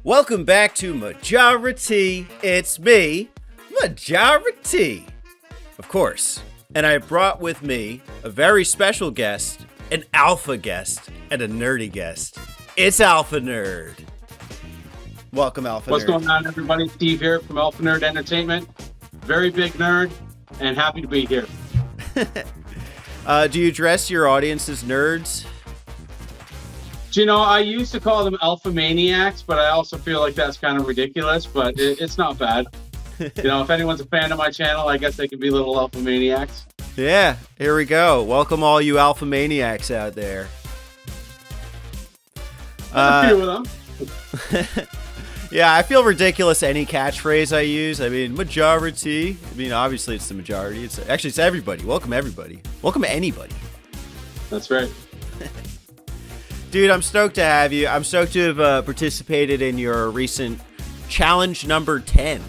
Welcome back to Majora T. It's me, Majora T. Of course. And I brought with me a very special guest, an alpha guest, and a nerdy guest. It's Alpha Nerd. Welcome, Alpha Nerd. What's going on, everybody? Steve here from Alpha Nerd Entertainment. Very big nerd and happy to be here. Do you address your audience as nerds? You know, I used to call them alpha maniacs, but I also feel like that's kind of ridiculous, but it's not bad. You know, if anyone's a fan of my channel, I guess they could be little alpha maniacs. Yeah, here we go. Welcome all you alpha maniacs out there. A few of them. Yeah, I feel ridiculous any catchphrase I use. I mean, majority. I mean, obviously it's the majority. It's everybody. Welcome everybody. Welcome anybody. That's right. Dude, I'm stoked to have you. I'm stoked to have participated in your recent challenge number 10.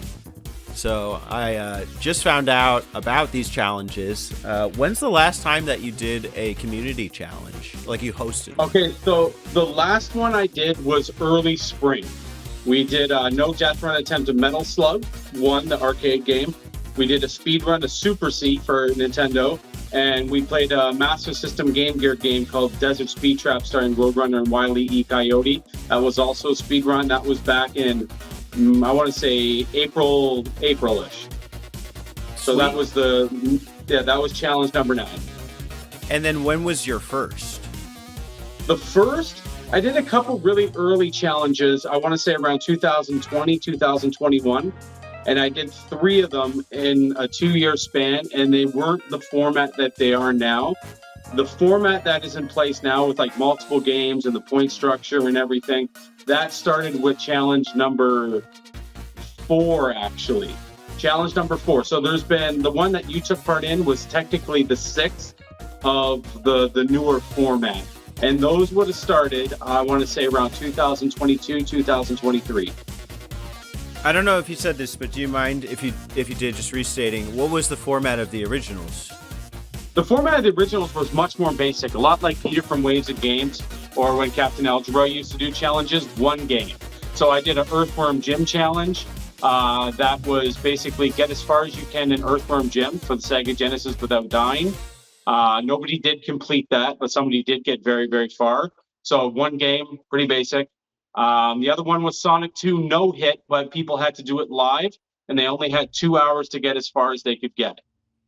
So I just found out about these challenges. When's the last time that you did a community challenge? Like you hosted? Okay, so the last one I did was early spring. We did a no death run attempt of Metal Slug, the arcade game. We did a speed run to Super C for Nintendo. And we played a Master System Game Gear game called Desert Speed Trap starring Roadrunner and Wile E. Coyote. That was also a speed run. That was back in, I want to say, April-ish. So that was that was challenge number 9. And then when was your first? The first, I did a couple really early challenges. I want to say around 2020, 2021. And I did 3 of them in a 2-year span, and they weren't the format that they are now. The format that is in place now with like multiple games and the point structure and everything, that started with challenge number 4, actually. Challenge number 4. So there's been, the one that you took part in was technically the 6th of the newer format. And those would have started, I want to say around 2022, 2023. I don't know if you said this, but do you mind if you did, just restating, what was the format of the originals? The format of the originals was much more basic, a lot like Peter from Waves of Games, or when Captain Algebra used to do challenges, one game. So I did an Earthworm Jim challenge. That was basically get as far as you can in Earthworm Jim for the Sega Genesis without dying. Nobody did complete that, but somebody did get very, very far. So one game, pretty basic. The other one was Sonic 2 no hit, but people had to do it live, and they only had 2 hours to get as far as they could get.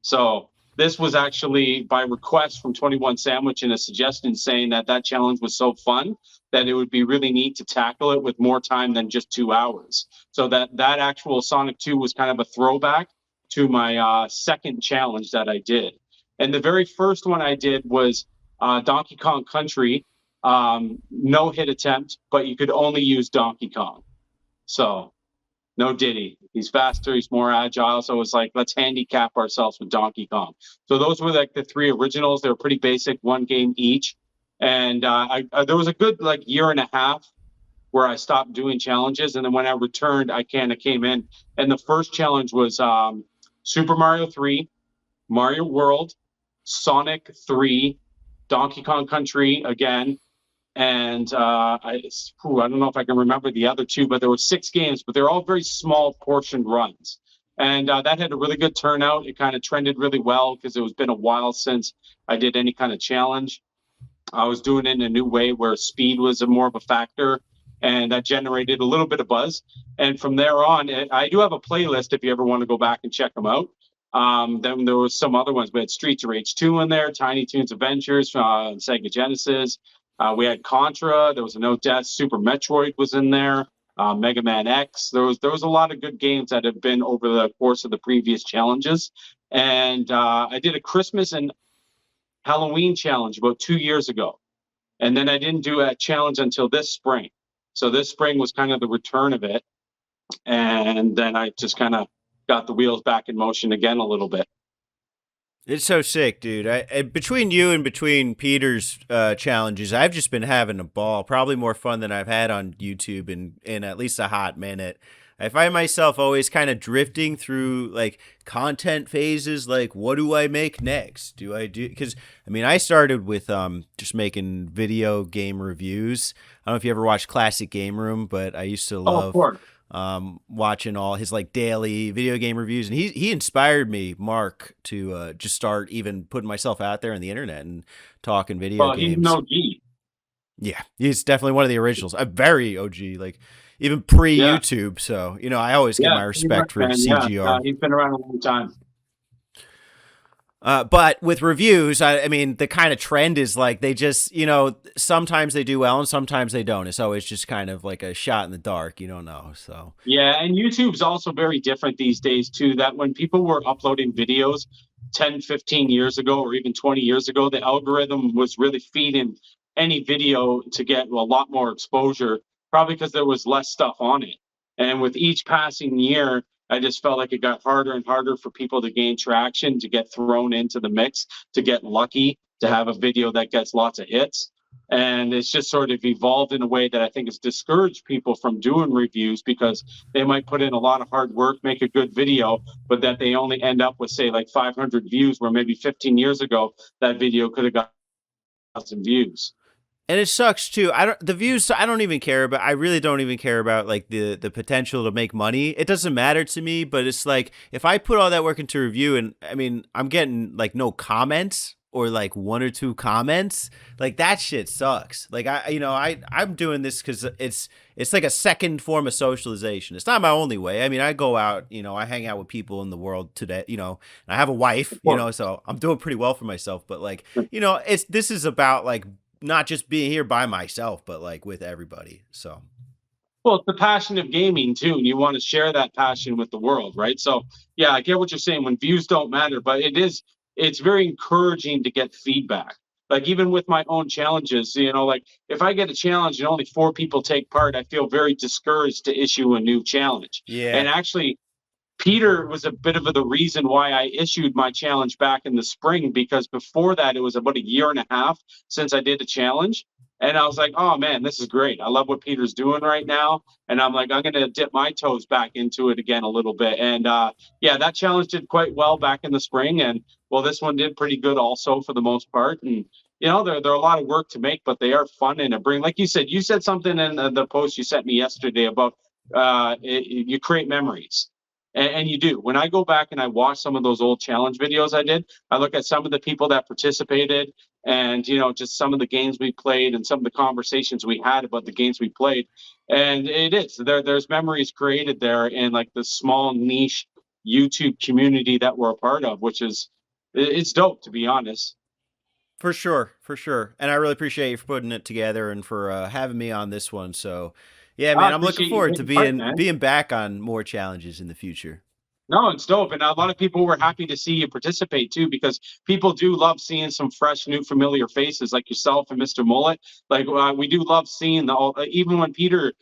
So this was actually by request from 21 Sandwich and a suggestion saying that challenge was so fun that it would be really neat to tackle it with more time than just 2 hours. So that actual Sonic 2 was kind of a throwback to my second challenge that I did. And the very first one I did was Donkey Kong Country. No hit attempt, but you could only use Donkey Kong. So no Diddy. He's faster, he's more agile. So it's like, let's handicap ourselves with Donkey Kong. So those were like the 3 originals. They were pretty basic, one game each. And there was a good like year and a half where I stopped doing challenges. And then when I returned, I kind of came in. And the first challenge was Super Mario 3, Mario World, Sonic 3, Donkey Kong Country again. And I don't know if I can remember the other 2, but there were 6 games, but they're all very small portioned runs. And that had a really good turnout. It kind of trended really well because it was been a while since I did any kind of challenge. I was doing it in a new way where speed was more of a factor, and that generated a little bit of buzz. And from there on, I do have a playlist if you ever want to go back and check them out. Then there was some other ones. We had Streets of Rage 2 in there, Tiny Toons Adventures, Sega Genesis. We had Contra. There was a No Death. Super Metroid was in there. Mega Man X. There was a lot of good games that have been over the course of the previous challenges. And I did a Christmas and Halloween challenge about 2 years ago. And then I didn't do a challenge until this spring. So this spring was kind of the return of it. And then I just kind of got the wheels back in motion again a little bit. It's so sick, dude. Between you and between Peter's challenges, I've just been having a ball. Probably more fun than I've had on YouTube in at least a hot minute. I find myself always kind of drifting through like content phases. Like, what do I make next? Do I do? Because I mean, I started with just making video game reviews. I don't know if you ever watched Classic Game Room, but I used to Oh, of love course. watching all his like daily video game reviews, and he inspired me, Mark, to just start even putting myself out there on the internet and talking video Well, he's an games. OG. Yeah, he's definitely one of the originals. A very OG, like even pre Yeah. YouTube. So I always get Yeah. my Pretty much, respect for man. Yeah. CGR. He's been around a long time. But with reviews, I mean, the kind of trend is like they just, sometimes they do well and sometimes they don't. It's always just kind of like a shot in the dark. You don't know. So Yeah, and YouTube's also very different these days too. That when people were uploading videos 10, 15 years ago or even 20 years ago, the algorithm was really feeding any video to get a lot more exposure, probably because there was less stuff on it. And with each passing year, I just felt like it got harder and harder for people to gain traction, to get thrown into the mix, to get lucky, to have a video that gets lots of hits. And it's just sort of evolved in a way that I think has discouraged people from doing reviews because they might put in a lot of hard work, make a good video, but that they only end up with, say, like 500 views, where maybe 15 years ago that video could have got some views. and it sucks too. The views. I don't even care about. I really don't even care about like the potential to make money. It doesn't matter to me. But it's like if I put all that work into review, and I mean I'm getting like no comments or like one or two comments, like that shit sucks. Like I'm doing this because it's like a second form of socialization. It's not my only way. I mean I go out, I hang out with people in the world today, and I have a wife, so I'm doing pretty well for myself. But like this is about like not just being here by myself, but like with everybody. So Well, it's the passion of gaming too, and you want to share that passion with the world, right? So, yeah, I get what you're saying when views don't matter, but it's very encouraging to get feedback. Like even with my own challenges, like if I get a challenge and only 4 people take part, I feel very discouraged to issue a new challenge. yeah. And actually, Peter was a bit of the reason why I issued my challenge back in the spring, because before that, it was about a year and a half since I did a challenge. And I was like, oh man, this is great. I love what Peter's doing right now. And I'm like, I'm going to dip my toes back into it again a little bit. And yeah, that challenge did quite well back in the spring. And well, this one did pretty good also for the most part. And, they're a lot of work to make, but they are fun and like you said something in the post you sent me yesterday about you create memories. And you do. When I go back and I watch some of those old challenge videos I did, I look at some of the people that participated and, just some of the games we played and some of the conversations we had about the games we played. And there's memories created there in like the small niche YouTube community that we're a part of, which is, it's dope, to be honest. For sure, for sure. And I really appreciate you for putting it together and for having me on this one. So, yeah, I man, I'm looking appreciate you forward to taking part, being man. being back on more challenges in the future. No, it's dope. And a lot of people were happy to see you participate too, because people do love seeing some fresh, new, familiar faces like yourself and Mr. Mullet. Like we do love seeing even when Peter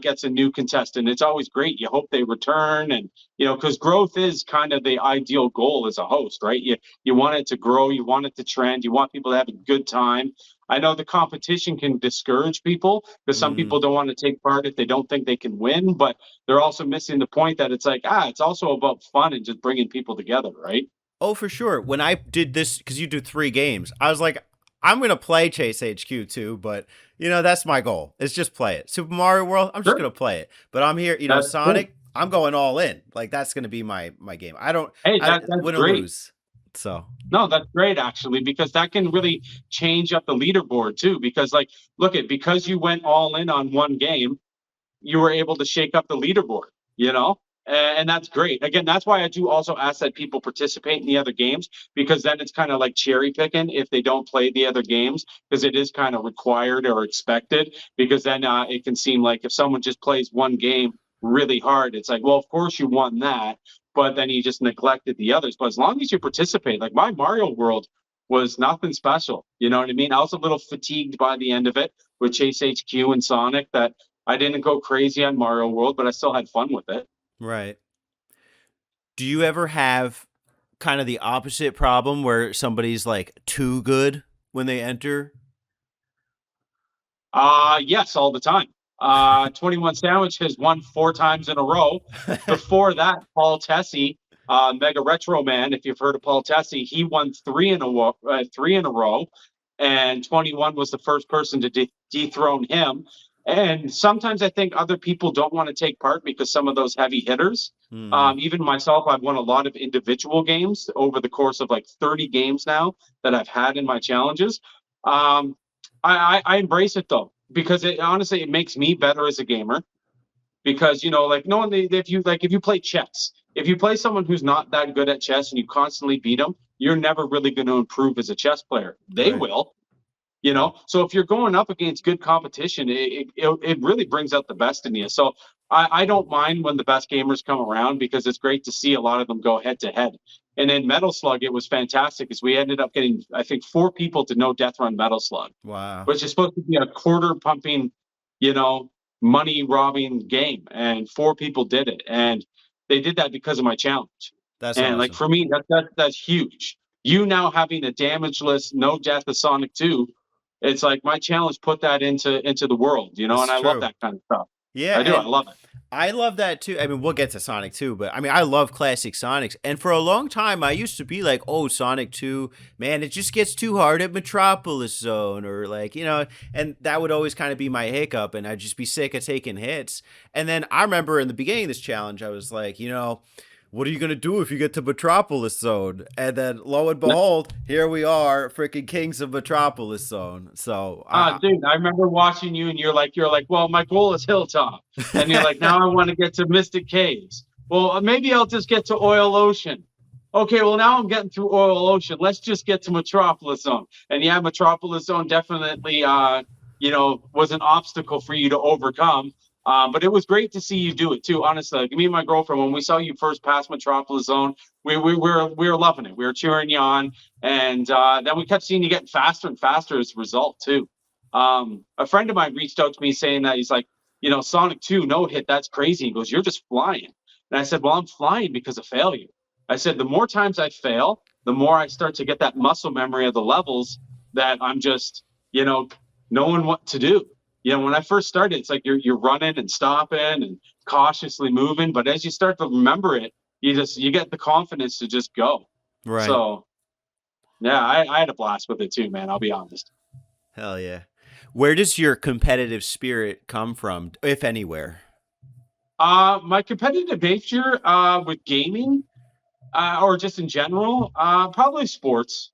gets a new contestant, it's always great. You hope they return, and because growth is kind of the ideal goal as a host, right? You want it to grow, you want it to trend, you want people to have a good time. I know the competition can discourage people because some Mm. people don't want to take part if they don't think they can win, but they're also missing the point that it's like, it's also about fun and just bringing people together, right? Oh, for sure. When I did this, because you do 3 games, I was like, I'm gonna play Chase HQ too, but that's my goal. It's just play it. Super Mario World, I'm just Sure. gonna play it. But I'm here, That's cool. Sonic, I'm going all in. Like that's gonna be my game. Hey, I that's win or great. lose. So No, that's great actually, because that can really change up the leaderboard too. Because because you went all in on one game, you were able to shake up the leaderboard, and that's great. Again, that's why I do also ask that people participate in the other games, because then it's kind of like cherry picking if they don't play the other games, because it is kind of required or expected, because then it can seem like if someone just plays one game really hard, it's like, well, of course you won that, but then you just neglected the others. But as long as you participate, like my Mario World was nothing special. You know what I mean? I was a little fatigued by the end of it with Chase HQ and Sonic, that I didn't go crazy on Mario World, but I still had fun with it. right. Do you ever have kind of the opposite problem where somebody's like too good when they enter? Yes, all the time. 21 Sandwich has won 4 times in a row. Before that, Paul Tessie, Mega Retro Man, if you've heard of Paul Tessie, he won 3 in a row, and 21 was the first person to dethrone him. And sometimes I think other people don't want to take part because some of those heavy hitters, Hmm. even myself, I've won a lot of individual games over the course of like 30 games now that I've had in my challenges. Um, I embrace it though, because it honestly it makes me better as a gamer. Because like no one, if you play chess, if you play someone who's not that good at chess and you constantly beat them, you're never really going to improve as a chess player. They Right. will, so if you're going up against good competition, it really brings out the best in you. So I don't mind when the best gamers come around, because it's great to see a lot of them go head to head. And in Metal Slug, it was fantastic because we ended up getting, I think, 4 people to no death run Metal Slug, Wow. which is supposed to be a quarter pumping, you know, money robbing game, and 4 people did it, and they did that because of my challenge. That's And like awesome. for me, that's huge. You now having a damageless, no death of Sonic 2, it's like my challenge put that into the world, and It's I love true. that kind of stuff. Yeah, I do. I and love it. I love that too. I mean, we'll get to Sonic 2, but I mean, I love classic Sonics. And for a long time, I used to be like, oh, Sonic 2, man, it just gets too hard at Metropolis Zone, or like, and that would always kind of be my hiccup. And I'd just be sick of taking hits. And then I remember in the beginning of this challenge, I was like, what are you gonna do if you get to Metropolis Zone? And then lo and behold, here we are, freaking kings of Metropolis Zone. So Dude, I remember watching you, and you're like, well, my goal is Hilltop, and you're like, now I want to get to Mystic Caves. Well, maybe I'll just get to Oil Ocean. Okay, well now I'm getting through Oil Ocean. Let's just get to Metropolis Zone. And yeah, Metropolis Zone definitely, was an obstacle for you to overcome. But it was great to see you do it too. Honestly, like me and my girlfriend, when we saw you first pass Metropolis Zone, we were loving it. We were cheering you on, and then we kept seeing you getting faster and faster as a result too. A friend of mine reached out to me saying that he's like, Sonic 2 no hit, that's crazy. He goes, you're just flying. And I said, well, I'm flying because of failure. I said, the more times I fail, the more I start to get that muscle memory of the levels, that I'm just, knowing what to do. When I first started, it's like you're running and stopping and cautiously moving. But as you start to remember it, you get the confidence to just go. right. So yeah, I had a blast with it too, man. I'll be honest. Hell yeah. Where does your competitive spirit come from, if anywhere? My competitive nature with gaming, or just in general, probably sports.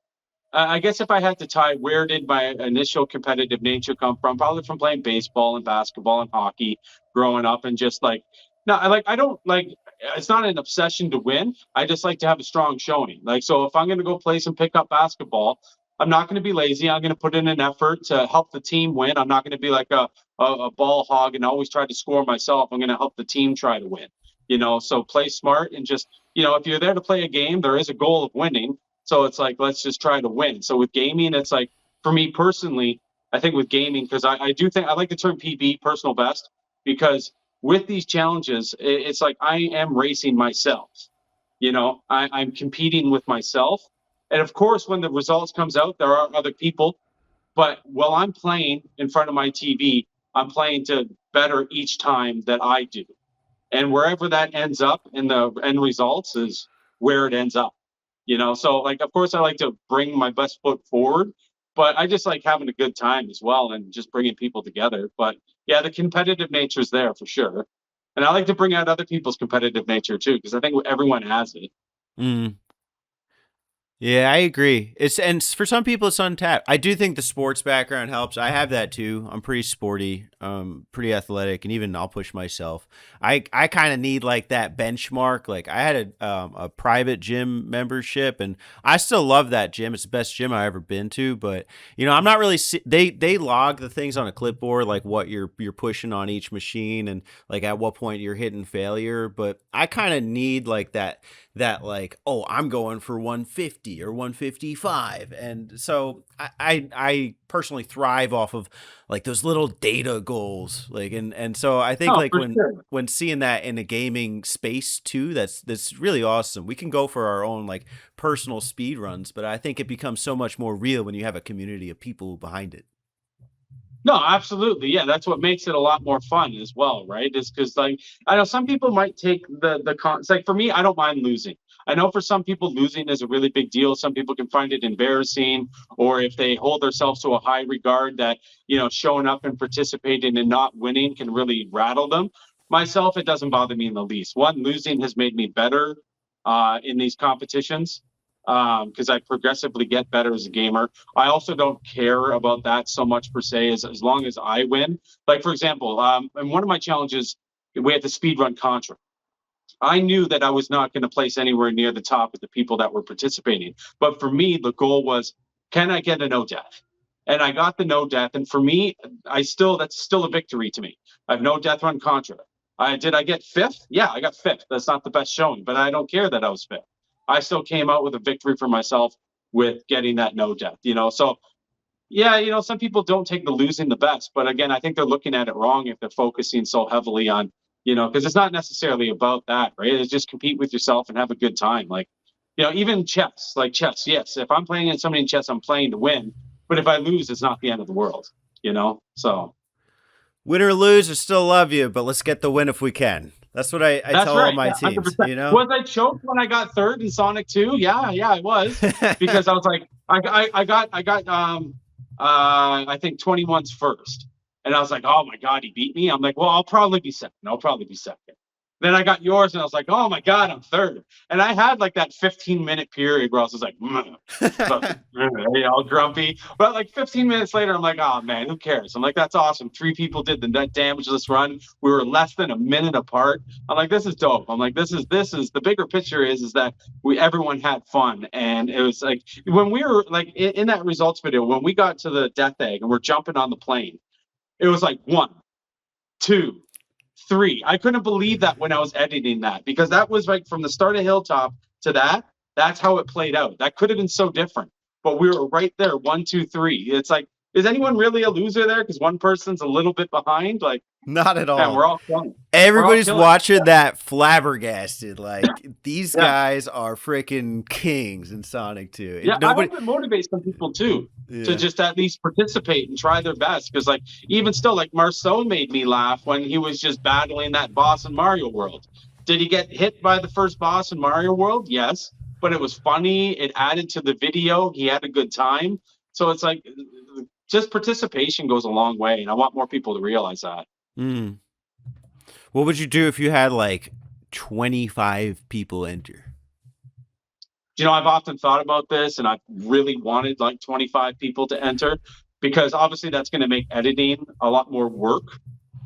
I guess if I had to tie, where did my initial competitive nature come from? Probably from playing baseball and basketball and hockey growing up, and just like, no, I don't like. It's not an obsession to win. I just like to have a strong showing. Like, so if I'm going to go play some pickup basketball, I'm not going to be lazy. I'm going to put in an effort to help the team win. I'm not going to be like a ball hog and always try to score myself. I'm going to help the team try to win. So play smart, and just, if you're there to play a game, there is a goal of winning. So it's like, let's just try to win. So with gaming, it's like, for me personally, I think with gaming, because I do think I like the term PB, personal best, because with these challenges, it's like I am racing myself. I'm competing with myself. And of course, when the results comes out, there are other people. But while I'm playing in front of my TV, I'm playing to better each time that I do. And wherever that ends up in the end results is where it ends up. So like, of course I like to bring my best foot forward, but I just like having a good time as well, and just bringing people together. But yeah, the competitive nature is there for sure. And I like to bring out other people's competitive nature too, because I think everyone has it. Mm. Yeah, I agree. For some people it's untapped. I do think the sports background helps. I have that too. I'm pretty sporty, pretty athletic, and even I'll push myself. I kind of need like that benchmark. Like I had a private gym membership, and I still love that gym. It's the best gym I've ever been to. But I'm not really. They log the things on a clipboard, like what you're pushing on each machine, and like at what point you're hitting failure. But I kind of need like that like, oh, I'm going for 150 or 155. And so I personally thrive off of like those little data goals. Like, and so I think Oh, like for sure. when seeing that in a gaming space too, that's really awesome. We can go for our own like personal speed runs, but I think it becomes so much more real when you have a community of people behind it. No, absolutely. Yeah, that's what makes it a lot more fun as well, right? Is because like I know some people might take the con. It's like for me, I don't mind losing. I know for some people losing is a really big deal. Some people can find it embarrassing, or if they hold themselves to a high regard, that showing up and participating and not winning can really rattle them. Myself, it doesn't bother me in the least. One, losing has made me better in these competitions because I progressively get better as a gamer. I also don't care about that so much per se as long as I win. Like for example, in one of my challenges, we had to speed run Contra. I knew that I was not going to place anywhere near the top of the people that were participating. But for me, the goal was, can I get a no death? And I got the no death. And for me, that's still a victory to me. I have no death run Contra. Did I get fifth? Yeah, I got fifth. That's not the best showing, but I don't care that I was fifth. I still came out with a victory for myself with getting that no death. So yeah, some people don't take the losing the best, but again, I think they're looking at it wrong if they're focusing so heavily on, because it's not necessarily about that, right? It's just compete with yourself and have a good time. Like, even chess, like chess, yes, if I'm playing in somebody in chess, I'm playing to win, but if I lose, it's not the end of the world. So Win or lose, I still love you, but let's get the win if we can. That's what I that's tell all right. my Yeah, teams, 100%. you know? Was I choked when I got third in Sonic 2? Yeah, yeah, I was because I was like, I think 21's first. And I was like, oh my God, he beat me. I'm like, well, I'll probably be second. I'll probably be second. Then I got yours and I was like, oh my God, I'm third. And I had like that 15-minute period where I was just like, all grumpy. But like 15 minutes later, I'm like, oh man, who cares? I'm like, that's awesome. Three people did the net damage this run. We were less than a minute apart. I'm like, this is dope. I'm like, this is the bigger picture is that everyone had fun. And it was like when we were like in that results video, when we got to the death egg and we're jumping on the plane, it was like 1, 2, 3. I couldn't believe that when I was editing that because that was like from the start of Hilltop to that. That's how it played out. That could have been so different, but we were right there. 1, 2, 3. It's like, is anyone really a loser there? Because one person's a little bit behind. Like, Not at man, all. we're all killing. We're all Everybody's killing. watching that flabbergasted. Like, these Yeah. guys are freaking kings in Sonic 2. Yeah, I Nobody. hope it motivates some people too to Yeah. just at least participate and try their best. Because like even still, like Marceau made me laugh when he was just battling that boss in Mario World. Did he get hit by the first boss in Mario World? Yes, but it was funny. It added to the video. He had a good time. So it's like just participation goes a long way, and I want more people to realize that. Mm. What would you do if you had like 25 people enter? I've often thought about this and I've really wanted like 25 people to enter because obviously that's going to make editing a lot more work.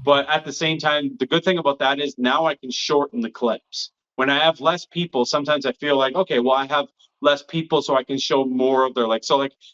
But at the same time, the good thing about that is now I can shorten the clips. When I have less people, sometimes I feel like, okay, well, I have less people, so I can show more of their like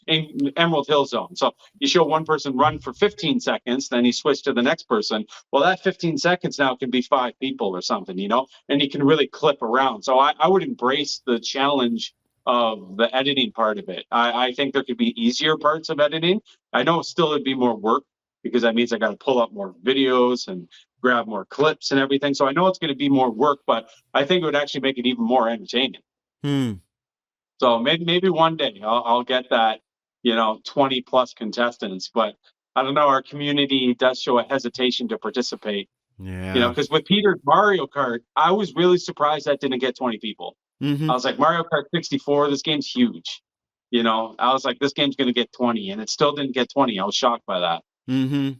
in Emerald Hill Zone. So you show one person run for 15 seconds, then you switch to the next person. Well, that 15 seconds now can be 5 people or something, and you can really clip around. So I would embrace the challenge of the editing part of it. I think there could be easier parts of editing. I know still it'd be more work because that means I got to pull up more videos and grab more clips and everything. So I know it's going to be more work, but I think it would actually make it even more entertaining. Hmm. So maybe one day I'll get that, 20 plus contestants, but I don't know. Our community does show a hesitation to participate, Yeah. because with Peter's Mario Kart, I was really surprised that didn't get 20 people. Mm-hmm. I was like, Mario Kart 64, this game's huge. I was like, this game's going to get 20, and it still didn't get 20. I was shocked by that. Mm-hmm.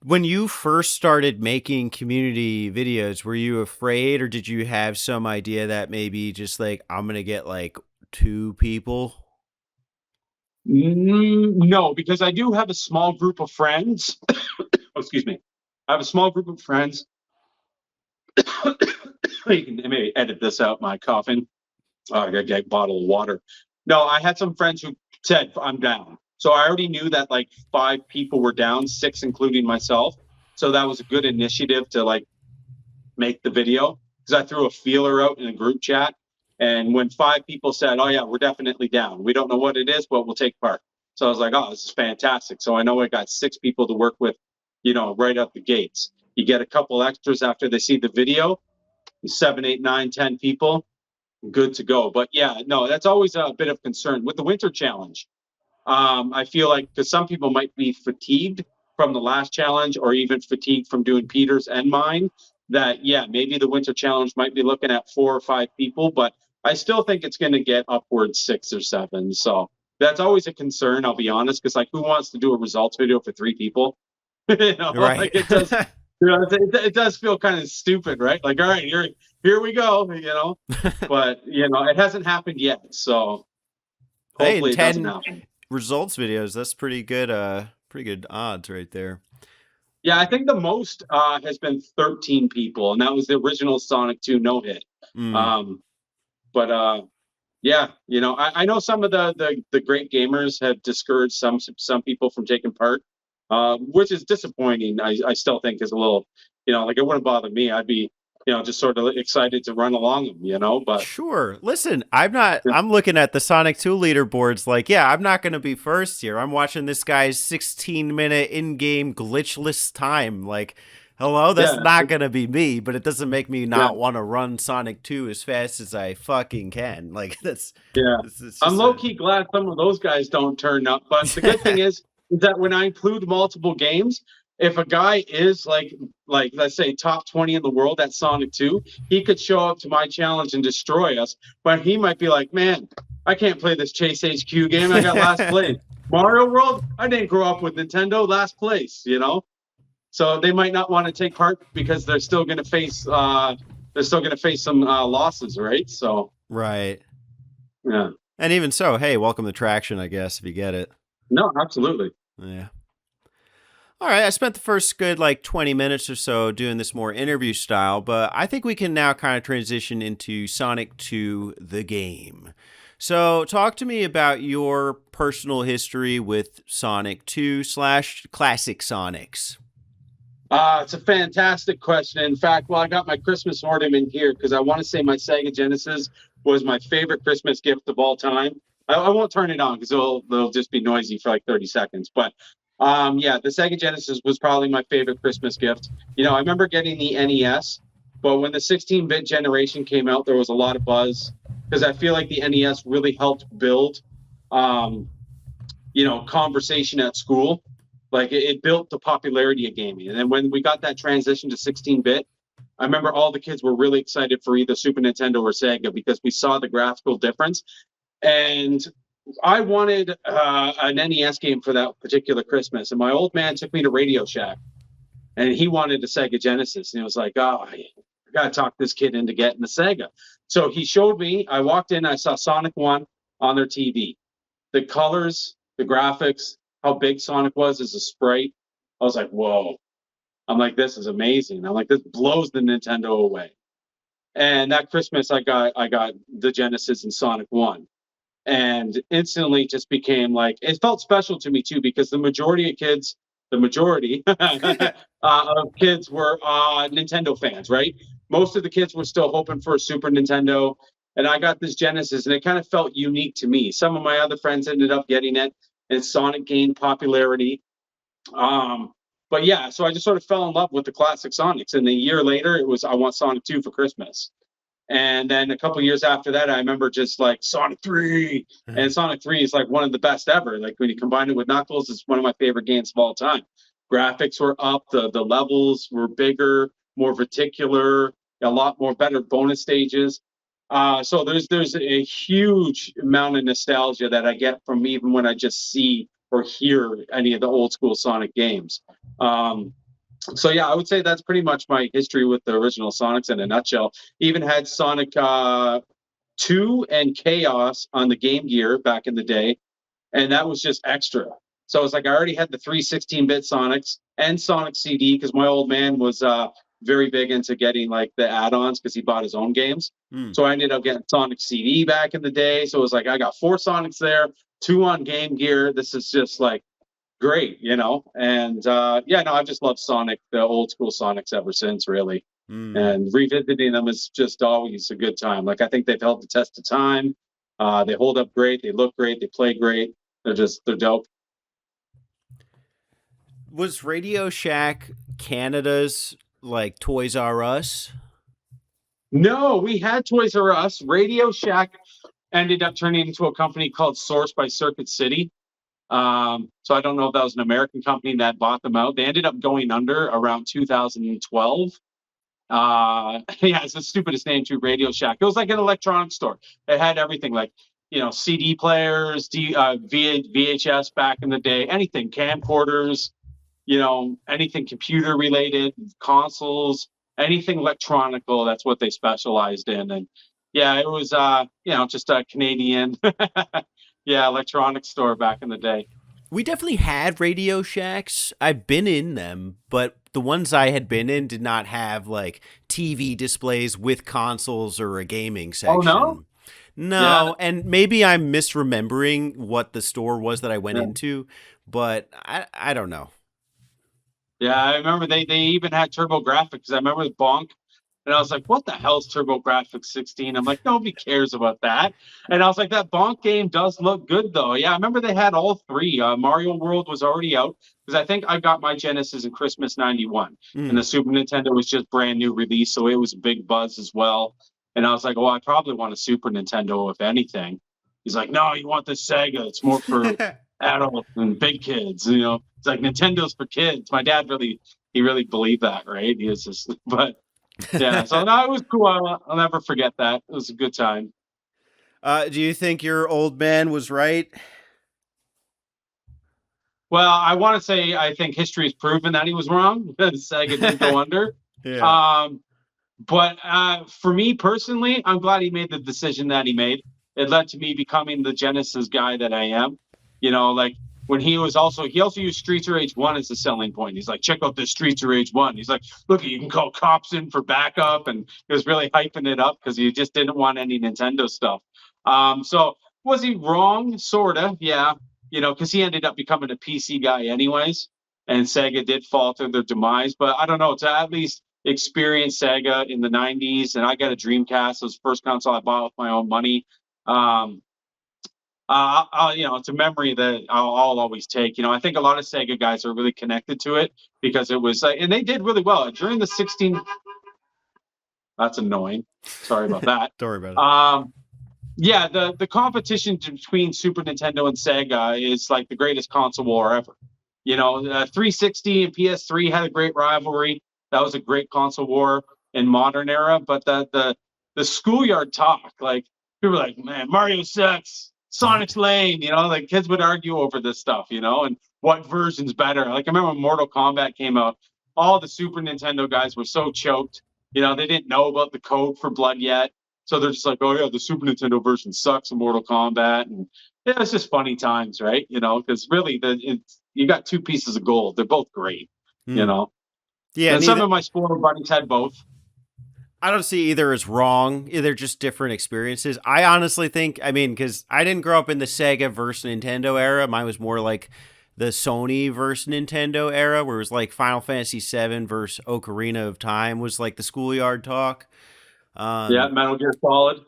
When you first started making community videos, were you afraid or did you have some idea that maybe just like, I'm going to get like 2 people? No, because I do have a small group of friends. Excuse me. I have a small group of friends. You can maybe edit this out, my coughing. Oh, I got to get a bottle of water. No, I had some friends who said, I'm down. So I already knew that like 5 people were down, 6 including myself. So that was a good initiative to like make the video because I threw a feeler out in a group chat. And when 5 people said, oh, yeah, we're definitely down. We don't know what it is, but we'll take part. So I was like, oh, this is fantastic. So I know I got 6 people to work with, right out the gates. You get a couple extras after they see the video, 7, 8, 9, 10 people, good to go. But yeah, no, that's always a bit of concern with the winter challenge. I feel like because some people might be fatigued from the last challenge or even fatigued from doing Peter's and mine, that, yeah, maybe the winter challenge might be looking at 4 or 5 people, but I still think it's going to get upwards 6 or 7. So that's always a concern, I'll be honest, because like who wants to do a results video for 3 people? Right. Like it does. It does feel kind of stupid, right? Like, all right, here we go, But it hasn't happened yet, so Hey, in hopefully it doesn't 10 happen. results videos, that's pretty good odds right there. Yeah, I think the most has been 13 people, and that was the original Sonic 2 no hit. Mm. But yeah, I know some of the great gamers have discouraged some people from taking part, which is disappointing. I still think is a little, like it wouldn't bother me. I'd be, just sort of excited to run along them, but Sure. Listen, I'm not. yeah, I'm looking at the Sonic 2 leaderboards. Like, yeah, I'm not going to be first here. I'm watching this guy's 16-minute in-game glitchless time. Like, hello, that's yeah, not going to be me. But it doesn't make me yeah. not want to run Sonic 2 as fast as I fucking can. Like, Yeah. it's I'm just low a. key glad some of those guys don't turn up. But the good thing is that when I include multiple games, if a guy is like let's say top 20 in the world at Sonic 2, he could show up to my challenge and destroy us. But he might be like, man, I can't play this Chase HQ game. I got last place. Mario World, I didn't grow up with Nintendo, last place. So they might not want to take part because they're still gonna face some losses, right? So Right. yeah. And even so, hey, welcome to Traction, I guess, if you get it. No, absolutely. Yeah. All right, I spent the first good like 20 minutes or so doing this more interview style, but I think we can now kind of transition into Sonic 2, the game. So, talk to me about your personal history with Sonic 2 slash classic Sonics. It's a fantastic question. In fact, well, I got my Christmas ornament here because I want to say my Sega Genesis was my favorite Christmas gift of all time. I won't turn it on because it'll just be noisy for like 30 seconds. But yeah, the Sega Genesis was probably my favorite Christmas gift. I remember getting the NES, but when the 16-bit generation came out, there was a lot of buzz because I feel like the NES really helped build, conversation at school. Like it built the popularity of gaming. And then when we got that transition to 16-bit, I remember all the kids were really excited for either Super Nintendo or Sega because we saw the graphical difference. And I wanted an NES game for that particular Christmas. And my old man took me to Radio Shack and he wanted a Sega Genesis. And he was like, oh, I got to talk this kid into getting the Sega. So he showed me, I walked in, I saw Sonic 1 on their TV. The colors, the graphics, how big Sonic was as a sprite. I was like, whoa. I'm like, this is amazing. I'm like, this blows the Nintendo away. And that Christmas, I got the Genesis and Sonic 1. And instantly just became like, it felt special to me too, because the majority of kids were Nintendo fans, right? Most of the kids were still hoping for a Super Nintendo. And I got this Genesis, and it kind of felt unique to me. Some of my other friends ended up getting it, and Sonic gained popularity. But yeah, so I just sort of fell in love with the classic Sonics. And a year later, it was I want Sonic 2 for Christmas. And then a couple years after that, I remember just like Sonic 3. And Sonic 3 is like one of the best ever. Like when you combine it with Knuckles, it's one of my favorite games of all time. Graphics were up, the levels were bigger, more reticular, a lot more better bonus stages. So there's a huge amount of nostalgia that I get from even when I just see or hear any of the old school Sonic games. So yeah, I would say that's pretty much my history with the original Sonics in a nutshell. Even had Sonic 2 and Chaos on the Game Gear back in the day, and that was just extra. So it's like I already had the 316-bit Sonics and Sonic CD because my old man was very big into getting like the add-ons because he bought his own games. Hmm. So I ended up getting Sonic CD back in the day. So it was like I got 4 Sonics there, 2 on Game Gear. This is just like great. And yeah, no, I've just loved Sonic, the old school Sonics ever since, really. Hmm. And revisiting them is just always a good time. Like I think they've held the test of time. They hold up great. They look great. They play great. They're dope. Was Radio Shack Canada's like Toys R Us? No, we had Toys R Us. Radio Shack ended up turning into a company called Source by Circuit City. So I don't know if that was an American company that bought them out. They ended up going under around 2012. Yeah, it's the stupidest name too, Radio Shack. It was like an electronics store. It had everything like, CD players, VHS back in the day, anything, camcorders, anything computer related, consoles, anything electronical. That's what they specialized in. And yeah, it was, just a Canadian, yeah, electronics store back in the day. We definitely had Radio Shacks. I've been in them, but the ones I had been in did not have like TV displays with consoles or a gaming Oh, no? section. Yeah. No, and maybe I'm misremembering what the store was that I went Yeah. into, but I don't know. Yeah, I remember they even had Turbo Graphics. I remember the Bonk, and I was like, "What the hell's Turbo Graphics 16?" I'm like, "Nobody cares about that." And I was like, "That Bonk game does look good, though." Yeah, I remember they had all three. Mario World was already out because I think I got my Genesis in Christmas '91, and Mm. the Super Nintendo was just brand new release, so it was a big buzz as well. And I was like, "Well, I probably want a Super Nintendo if anything." He's like, "No, you want the Sega? It's more for adults and big kids." It's like Nintendo's for kids. My dad he really believed that, right? He was just, but yeah. So no, it was cool. I'll never forget that. It was a good time. Do you think your old man was right? Well, I want to say I think history has proven that he was wrong. Sega did go under. Yeah. Um, but for me personally, I'm glad he made the decision that he made. It led to me becoming the Genesis guy that I am. Like when he also used Streets of Rage 1 as a selling point. He's like, check out this Streets of Rage 1. He's like, look, you can call cops in for backup. And he was really hyping it up because he just didn't want any Nintendo stuff. So was he wrong? Sorta, yeah. Because he ended up becoming a PC guy anyways. And Sega did fall to their demise. But I don't know, to at least experience Sega in the 90s, and I got a Dreamcast. It was the first console I bought with my own money. Um, it's a memory that I'll always take. I think a lot of Sega guys are really connected to it because it was, and they did really well during the 16. That's annoying. Sorry about that. Don't worry about it. Yeah, the competition between Super Nintendo and Sega is like the greatest console war ever. 360 and PS3 had a great rivalry. That was a great console war in modern era. But the schoolyard talk, like people were like, man, Mario sucks, Sonic's lame. Like kids would argue over this stuff. And what version's better. Like I remember when Mortal Kombat came out, all the Super Nintendo guys were so choked. They didn't know about the code for blood yet. So they're just like, oh yeah, the Super Nintendo version sucks in Mortal Kombat, and yeah, it's just funny times, right? Because really, you got two pieces of gold. They're both great, you Hmm. know. Yeah, And some neither. of my spoiler buddies had both. I don't see either as wrong. They're just different experiences. I honestly think, because I didn't grow up in the Sega versus Nintendo era. Mine was more like the Sony versus Nintendo era, where it was like Final Fantasy VII versus Ocarina of Time was like the schoolyard talk. Yeah, Um, Metal Gear Solid.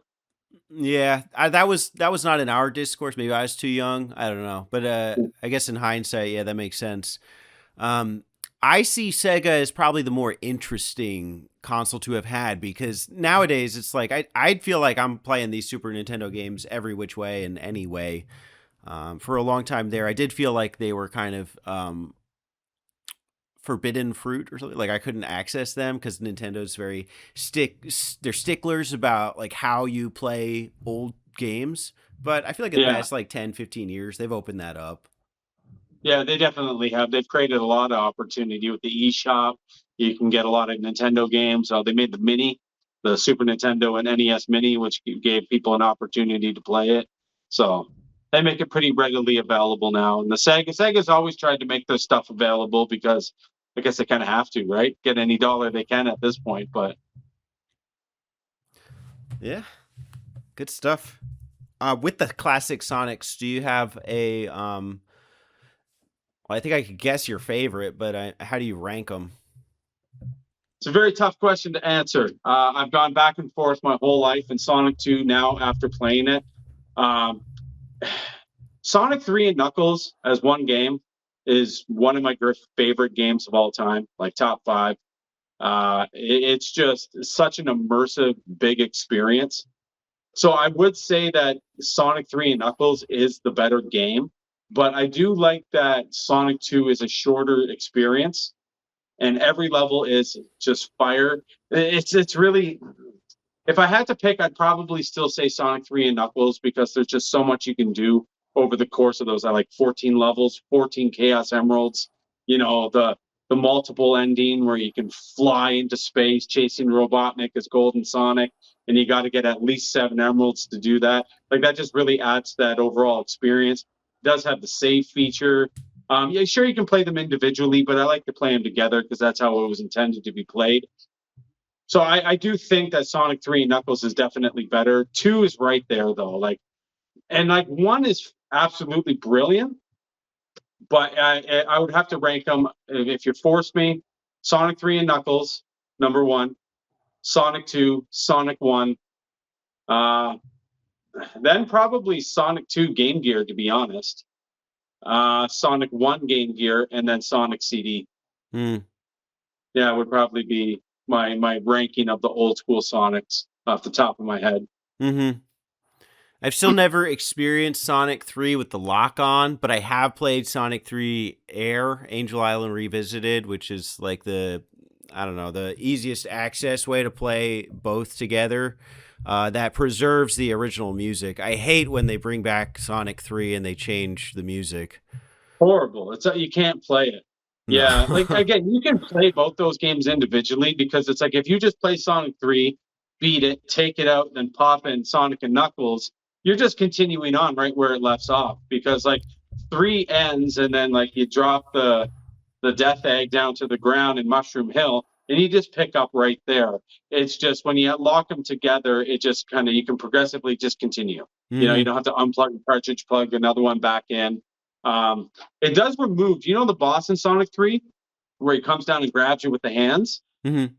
yeah, that was not in our discourse. Maybe I was too young. I don't know, but I guess in hindsight, yeah, that makes sense. Um, I see Sega as probably the more interesting console to have had because nowadays it's like I'd feel like I'm playing these Super Nintendo games every which way and any way. For a long time there, I did feel like they were kind of forbidden fruit or something. Like I couldn't access them because Nintendo's very they're sticklers about like how you play old games. But I feel like in the Yeah, past like 10, 15 years, they've opened that up. yeah, they definitely have. They've created a lot of opportunity with the eShop. You can get a lot of Nintendo games. They made the Mini, the Super Nintendo and NES Mini, which gave people an opportunity to play it. So they make it pretty readily available now. And the Sega's always tried to make their stuff available because I guess they kind of have to, right? Get any dollar they can at this point. But Yeah, good stuff. With the classic Sonics, do you have a well, I think I could guess your favorite, but how do you rank them? it's a very tough question to answer. I've gone back and forth my whole life in Sonic 2 now after playing it. Um, Sonic 3 and Knuckles as one game is one of my favorite games of all time, like top five. It's just such an immersive, big experience. So I would say that Sonic 3 and Knuckles is the better game, But I do like that Sonic 2 is a shorter experience, and every level is just fire. It's really, if I had to pick, I'd probably still say Sonic 3 and Knuckles because there's just so much you can do over the course of those. I like 14 levels, 14 Chaos Emeralds, the multiple ending where you can fly into space chasing Robotnik as Golden Sonic, and you got to get at least 7 emeralds to do that. Like that just really adds to that overall experience. It does have the save feature. Yeah, sure you can play them individually, but I like to play them together because that's how it was intended to be played. So I do think that Sonic 3 and Knuckles is definitely better. 2 is right there though. Like 1 is absolutely brilliant, but I would have to rank them if you force me. Sonic 3 and Knuckles, number 1. Sonic 2, Sonic 1. Uh, then probably Sonic 2 Game Gear, to be honest. Sonic 1 Game Gear, and then Sonic CD. Hmm. Yeah, would probably be my ranking of the old school Sonics off the top of my head. Mm-hmm. I've still never experienced Sonic 3 with the lock on, but I have played Sonic 3 Air, Angel Island Revisited, which is like the easiest access way to play both together. That preserves the original music. I hate when they bring back Sonic 3 and they change the music. Horrible. You can't play it. Yeah, No. like again, you can play both those games individually because it's like if you just play Sonic 3, beat it, take it out, then pop in Sonic and Knuckles, you're just continuing on right where it left off because like 3 ends and then like you drop the death egg down to the ground in Mushroom Hill and you just pick up right there. It's just when you lock them together, it just kind of you can progressively just continue. Mm-hmm. You don't have to unplug the cartridge, plug another one back in. It does remove. You know the boss in Sonic 3 where he comes down and grabs you with the hands? Mm-hmm.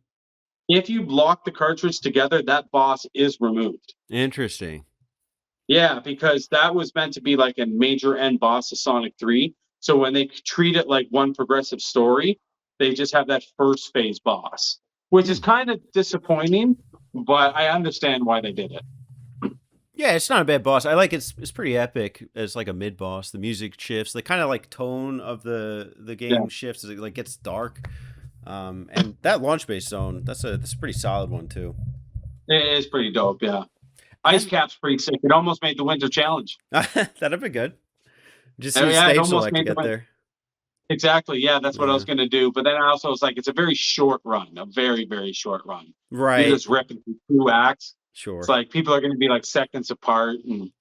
If you lock the cartridge together, that boss is removed. Interesting. Yeah, because that was meant to be like a major end boss of Sonic 3. So when they treat it like one progressive story, they just have that first phase boss, which is kind of disappointing, but I understand why they did it. Yeah, it's not a bad boss. I like it's pretty epic as like a mid boss. The music shifts, the kind of like tone of the game shifts as it like gets dark. And that launch base zone, that's a pretty solid one too. It is pretty dope, yeah. Ice Cap's pretty sick. It almost made the Winter Challenge. That'd be good. Just Yeah, use it stage almost select to made the get there. Exactly. Yeah, that's what I was going to do. But then I also was like, it's a very short run, a very, very short run. Right. You just ripping through 2 acts. Sure. It's like people are going to be like seconds apart. And,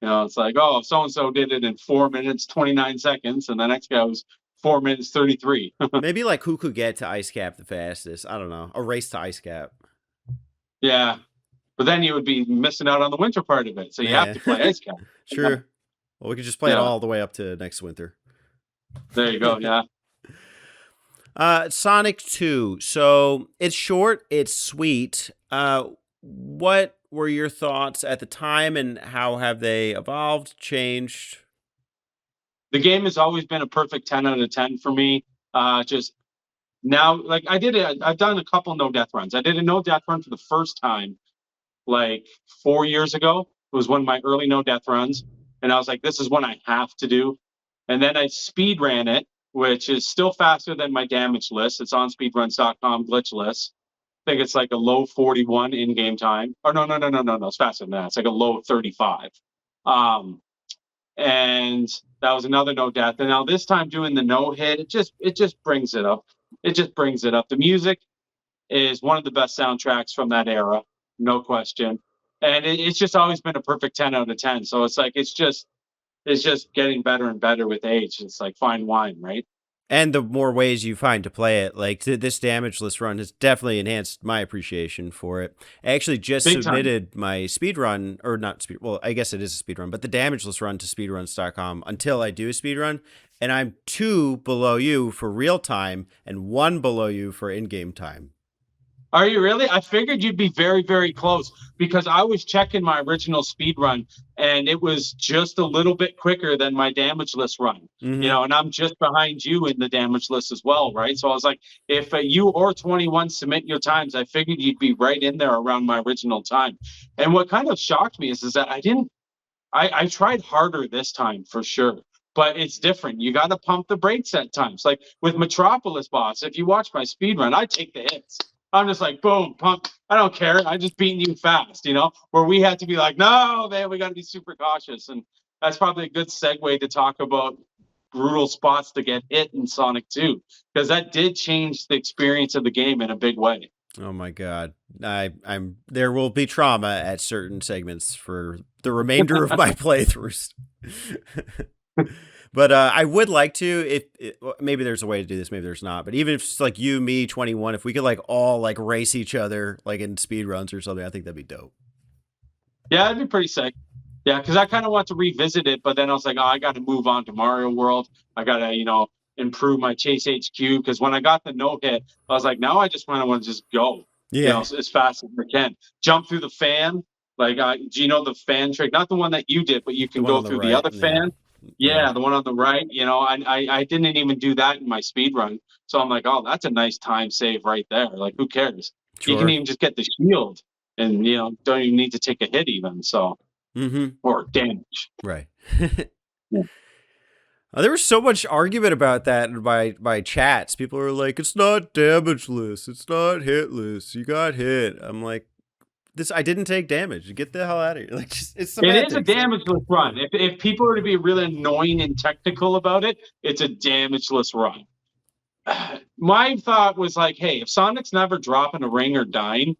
it's like, oh, so and so did it in 4 minutes, 29 seconds. And the next guy was 4 minutes, 33. Maybe like who could get to Ice Cap the fastest? I don't know. A race to Ice Cap. Yeah. But then you would be missing out on the winter part of it. So you have to play Ice Cap. Sure. Well, we could just play it all the way up to next winter. There you go. Yeah. Sonic 2. So it's short, it's sweet. What were your thoughts at the time and how have they evolved, changed? The game has always been a perfect 10 out of 10 for me. Just now, like I've done a couple no death runs. I did a no death run for the first time like 4 years ago. It was one of my early no death runs. And I was like, this is one I have to do. And then I speed ran it, which is still faster than my damage list. It's on speedruns.com glitch list. I think it's like a low 41 in-game time. Or no, it's faster than that. It's like a low 35. And that was another no death. And now this time doing the no hit, it just brings it up. It just brings it up. The music is one of the best soundtracks from that era, no question. And it's just always been a perfect 10 out of 10. So it's like it's just getting better and better with age. It's like fine wine, right? And the more ways you find to play it, like this damage list run has definitely enhanced my appreciation for it. I actually just submitted my speed run, or not speed, well, I guess it is a speed run, but the damage list run to speedruns.com until I do a speed run. And I'm 2 below you for real time and 1 below you for in-game time. Are you really? I figured you'd be very, very close because I was checking my original speed run and it was just a little bit quicker than my damage list run, and I'm just behind you in the damage list as well, right? So I was like, if you or 21 submit your times, I figured you'd be right in there around my original time. And what kind of shocked me is that I tried harder this time for sure. but it's different. You got to pump the brakes at times. Like with Metropolis Boss, if you watch my speed run, I take the hits. I'm just like, boom, pump. I don't care. I just beating you fast, where we had to be like, no, man, we got to be super cautious. And that's probably a good segue to talk about brutal spots to get hit in Sonic 2, because that did change the experience of the game in a big way. Oh my God. There will be trauma at certain segments for the remainder of my playthroughs. But I would like to, maybe there's a way to do this, maybe there's not. But even if it's like you, me, 21, if we could like all like race each other like in speed runs or something, I think that'd be dope. Yeah, that'd be pretty sick. Yeah, because I kind of want to revisit it, but then I was like, oh, I got to move on to Mario World. I got to, improve my Chase HQ, because when I got the no hit, I was like, now I just want to just go, as fast as I can. Jump through the fan. Like, do you know the fan trick? Not the one that you did, but you can go through the other fan. Yeah, the one on the right. I didn't even do that in my speed run. So I'm like, oh, that's a nice time save right there. Like, who cares? Sure. You can even just get the shield and, don't even need to take a hit even. So, or damage. Right. Yeah. There was so much argument about that by chats. People were like, it's not damageless. It's not hitless. You got hit. I'm like, I didn't take damage. Get the hell out of here. Like, it's semantics. It is a damageless run. If people are to be really annoying and technical about it, it's a damageless run. My thought was like, hey, if Sonic's never dropping a ring or dying,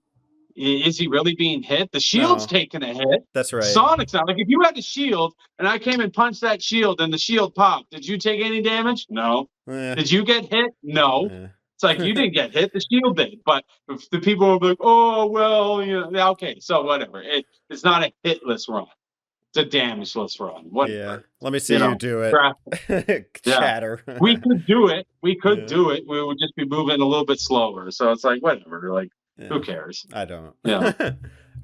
is he really being hit? The shield's taking a hit. That's right. Sonic's not. Like, if you had a shield and I came and punched that shield and the shield popped, did you take any damage? No. Did you get hit? No. It's like, you didn't get hit. The shield did. But if the people were like, oh, well, okay, so whatever. It's not a hitless run. It's a damageless run. Whatever. Yeah. Let me see you do it. Chatter. We could do it. We could do it. We would just be moving a little bit slower. So it's like, whatever. Like, who cares? I don't. Yeah.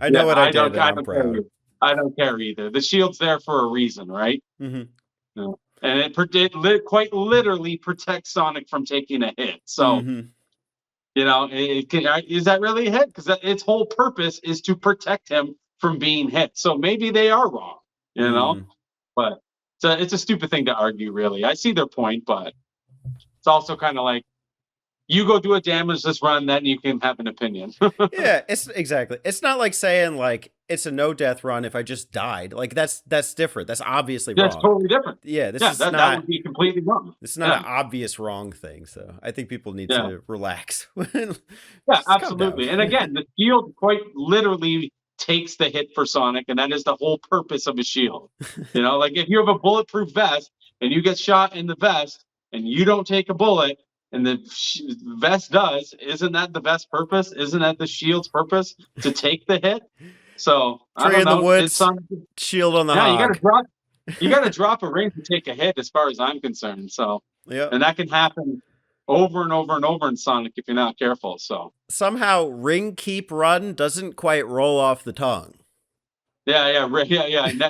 I know what I did. I'm proud. I don't care either. The shield's there for a reason, right? And it quite literally protects Sonic from taking a hit. So, is that really a hit? Because its whole purpose is to protect him from being hit. So maybe they are wrong, But it's a stupid thing to argue, really. I see their point, but it's also kind of like, you go do a damageless run, then you can have an opinion. Yeah, exactly. It's not like saying like it's a no death run if I just died. Like that's different. That's obviously wrong. That's totally different. Yeah, that would be completely wrong. It's not an obvious wrong thing. So I think people need to relax. Yeah, absolutely. And again, the shield quite literally takes the hit for Sonic, and that is the whole purpose of a shield. Like if you have a bulletproof vest and you get shot in the vest and you don't take a bullet, and the vest does, isn't that the best purpose? Isn't that the shield's purpose, to take the hit? So I don't know. In the woods, shield on the hog. You gotta drop a ring to take a hit, as far as I'm concerned. So and that can happen over and over and over in Sonic if you're not careful. So somehow ring keep run doesn't quite roll off the tongue. Yeah.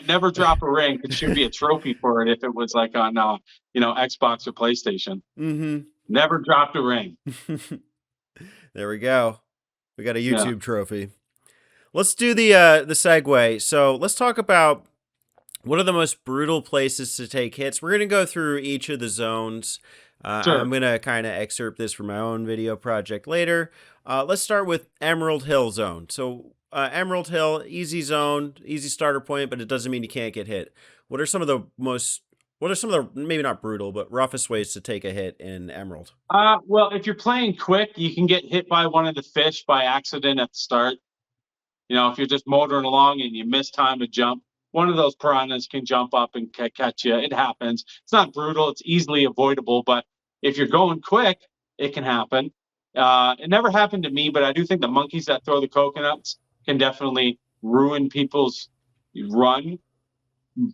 Never drop a ring. It should be a trophy for it if it was like on Xbox or PlayStation. Never dropped a ring. There we go. We got a YouTube trophy. Let's do the segue. So let's talk about what are the most brutal places to take hits. We're going to go through each of the zones. Sure. I'm going to kind of excerpt this from my own video project later. Let's start with Emerald Hill Zone. So Emerald Hill, easy zone, easy starter point, but it doesn't mean you can't get hit. What are some of the maybe not brutal, but roughest ways to take a hit in Emerald? Well, if you're playing quick, you can get hit by one of the fish by accident at the start. If you're just motoring along and you miss time to jump, one of those piranhas can jump up and catch you. It happens. It's not brutal. It's easily avoidable. But if you're going quick, it can happen. It never happened to me, but I do think the monkeys that throw the coconuts can definitely ruin people's run.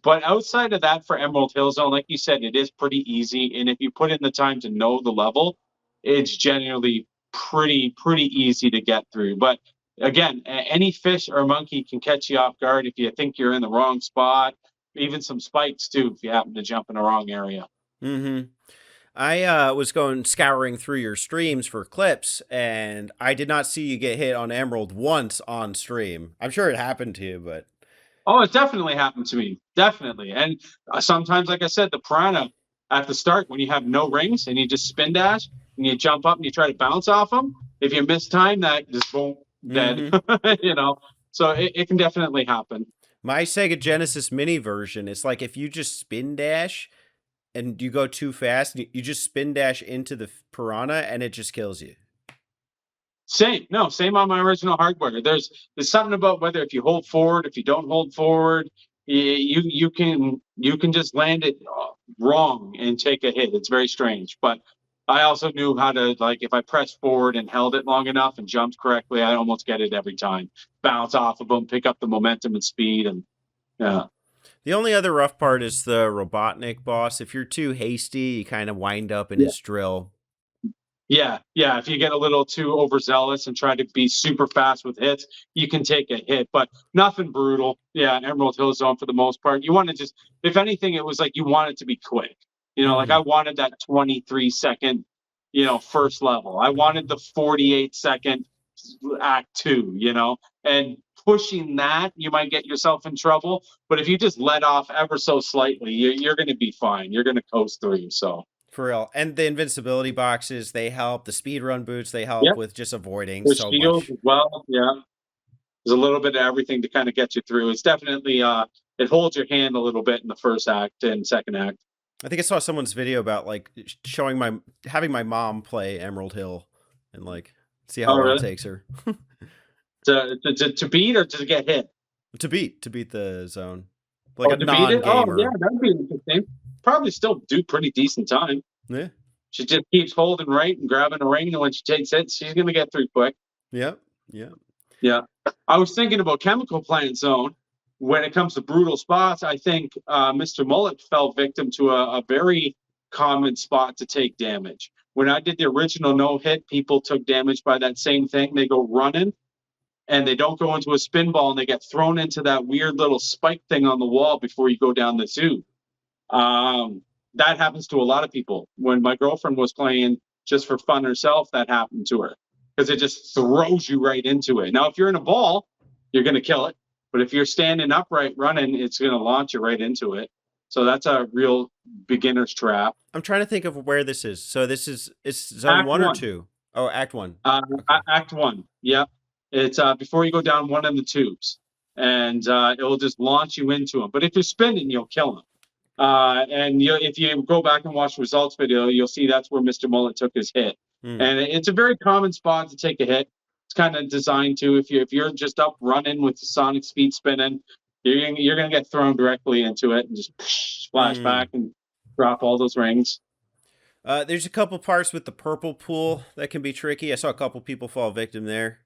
But outside of that, for Emerald Hill Zone, like you said, it is pretty easy. And if you put in the time to know the level, it's generally pretty easy to get through. But again, any fish or monkey can catch you off guard if you think you're in the wrong spot. Even some spikes too, if you happen to jump in the wrong area. I was scouring through your streams for clips, and I did not see you get hit on Emerald once on stream. I'm sure it happened to you, but Oh, it definitely happened to me. Definitely. And sometimes, like I said, the piranha at the start, when you have no rings and you just spin dash and you jump up and you try to bounce off them, if you miss time, that just boom, dead. Mm-hmm. you know, so it can definitely happen. My Sega Genesis Mini version, it's like if you just spin dash and you go too fast, you just spin dash into the piranha and it just kills you. Same, no, same on my original hardware. There's something about whether if you hold forward, if you don't hold forward, you can just land it wrong and take a hit. It's very strange, but I also knew how to, like, if I pressed forward and held it long enough and jumped correctly, I almost get it every time. Bounce off of them, pick up the momentum and speed, and yeah. The only other rough part is the Robotnik boss. If you're too hasty, you kind of wind up in his drill. Yeah, yeah. If you get a little too overzealous and try to be super fast with hits, you can take a hit, but nothing brutal. Yeah, Emerald Hill Zone for the most part. You want to just, if anything, it was like you want it to be quick. Like Mm-hmm. I wanted that 23-second, first level. I wanted the 48-second act two, and pushing that, you might get yourself in trouble. But if you just let off ever so slightly, you're going to be fine. You're going to coast through. So, For real. And the invincibility boxes, they help. The speedrun boots, they help yep. with just avoiding The so shield much. as well. Yeah. There's a little bit of everything to kind of get you through. It's definitely it holds your hand a little bit in the first act and second act. I think I saw someone's video about like having my mom play Emerald Hill and like see how Oh, long it really? takes her To beat or to get hit? to beat the zone. Like Oh, a to beat it? Oh, yeah, non-gamer. that'd be interesting. Probably still do pretty decent time. Yeah. She just keeps holding right and grabbing a ring, and when she takes it, she's gonna get through quick. Yep. Yep. Yeah. I was thinking about Chemical Plant Zone. When it comes to brutal spots, I think Mr. Mullet fell victim to a very common spot to take damage. When I did the original no hit, people took damage by that same thing. They go running and they don't go into a spin ball and they get thrown into that weird little spike thing on the wall before you go down the tube. Um, that happens to a lot of people. When my girlfriend was playing just for fun herself, that happened to her because it just throws you right into it. Now, if you're in a ball, you're going to kill it. But if you're standing upright running, it's going to launch you right into it. So that's a real beginner's trap. I'm trying to think of where this is. So it's zone Act 1 or one. 2? Oh, act 1. Okay. Act one. Yep. It's before you go down one of the tubes, and it'll just launch you into them. But if you're spinning, you'll kill them. And if you go back and watch the results video, you'll see that's where Mr. Mullet took his hit. Mm. And it's a very common spot to take a hit. It's kind of designed to, if you're just up running with the sonic speed spinning, you're gonna get thrown directly into it and just splash back and drop all those rings. There's a couple parts with the purple pool that can be tricky. I saw a couple people fall victim there.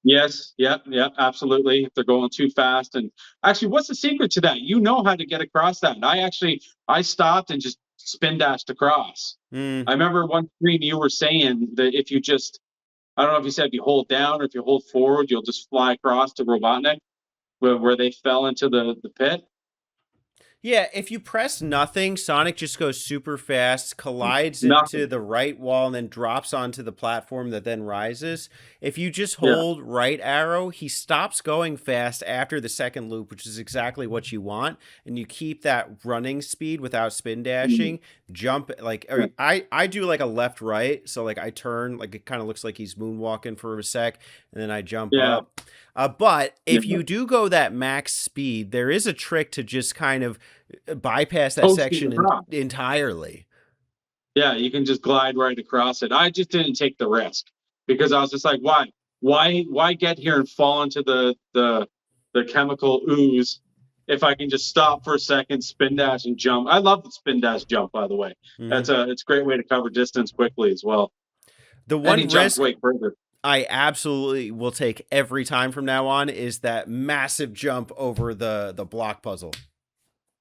Yes, yep, yep, absolutely. If they're going too fast, and actually, what's the secret to that? You know how to get across that. And I stopped and just spin dashed across. Mm. I remember one screen you were saying that if you just, I don't know if you said if you hold down or if you hold forward, you'll just fly across to Robotnik where they fell into the pit. Yeah, if you press nothing, Sonic just goes super fast, collides into Nothing. the right wall, and then drops onto the platform that then rises. If you just Yeah. hold right arrow, he stops going fast after the second loop, which is exactly what you want. And you keep that running speed without spin dashing. Jump like I do like a left right, so like I turn like it kind of looks like he's moonwalking for a sec, and then I jump Yeah. up. But if Yeah. you do go that max speed, there is a trick to just kind of bypass that Coasting section across. entirely. Yeah, you can just glide right across it. I just didn't take the risk because I was just like, why? Why get here and fall into the chemical ooze if I can just stop for a second, spin dash and jump. I love the spin dash jump, by the way. Mm-hmm. It's a great way to cover distance quickly as well. The And he one jumps risk way further. I absolutely will take every time from now on is that massive jump over the block puzzle.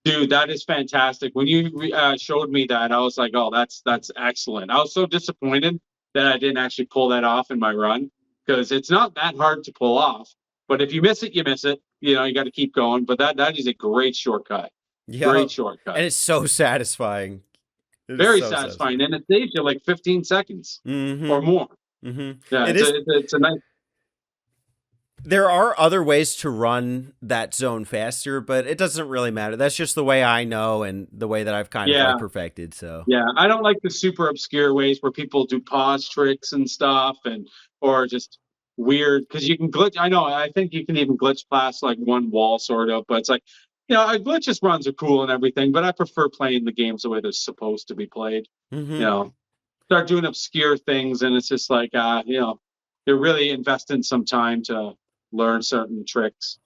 Dude, that is fantastic. When you showed me that, I was like, "Oh, that's excellent." I was so disappointed that I didn't actually pull that off in my run because it's not that hard to pull off. But if you miss it, you miss it. You got to keep going. But that is a great shortcut. Yeah, Great shortcut. and it's so satisfying. It is Very so satisfying, and it saves you like 15 seconds Mm-hmm. or more. Mm-hmm. Yeah, It is. it's a nice. There are other ways to run that zone faster, but it doesn't really matter. That's just the way I know and the way that I've kind of like Yeah, perfected. So, yeah. I don't like the super obscure ways where people do pause tricks and stuff, and or just weird because you can glitch. I know. I think you can even glitch past like one wall, sort of. But it's like, glitches runs are cool and everything, but I prefer playing the games the way they're supposed to be played. You hmm know, start doing obscure things, and it's just like, you're really investing some time to learn certain tricks.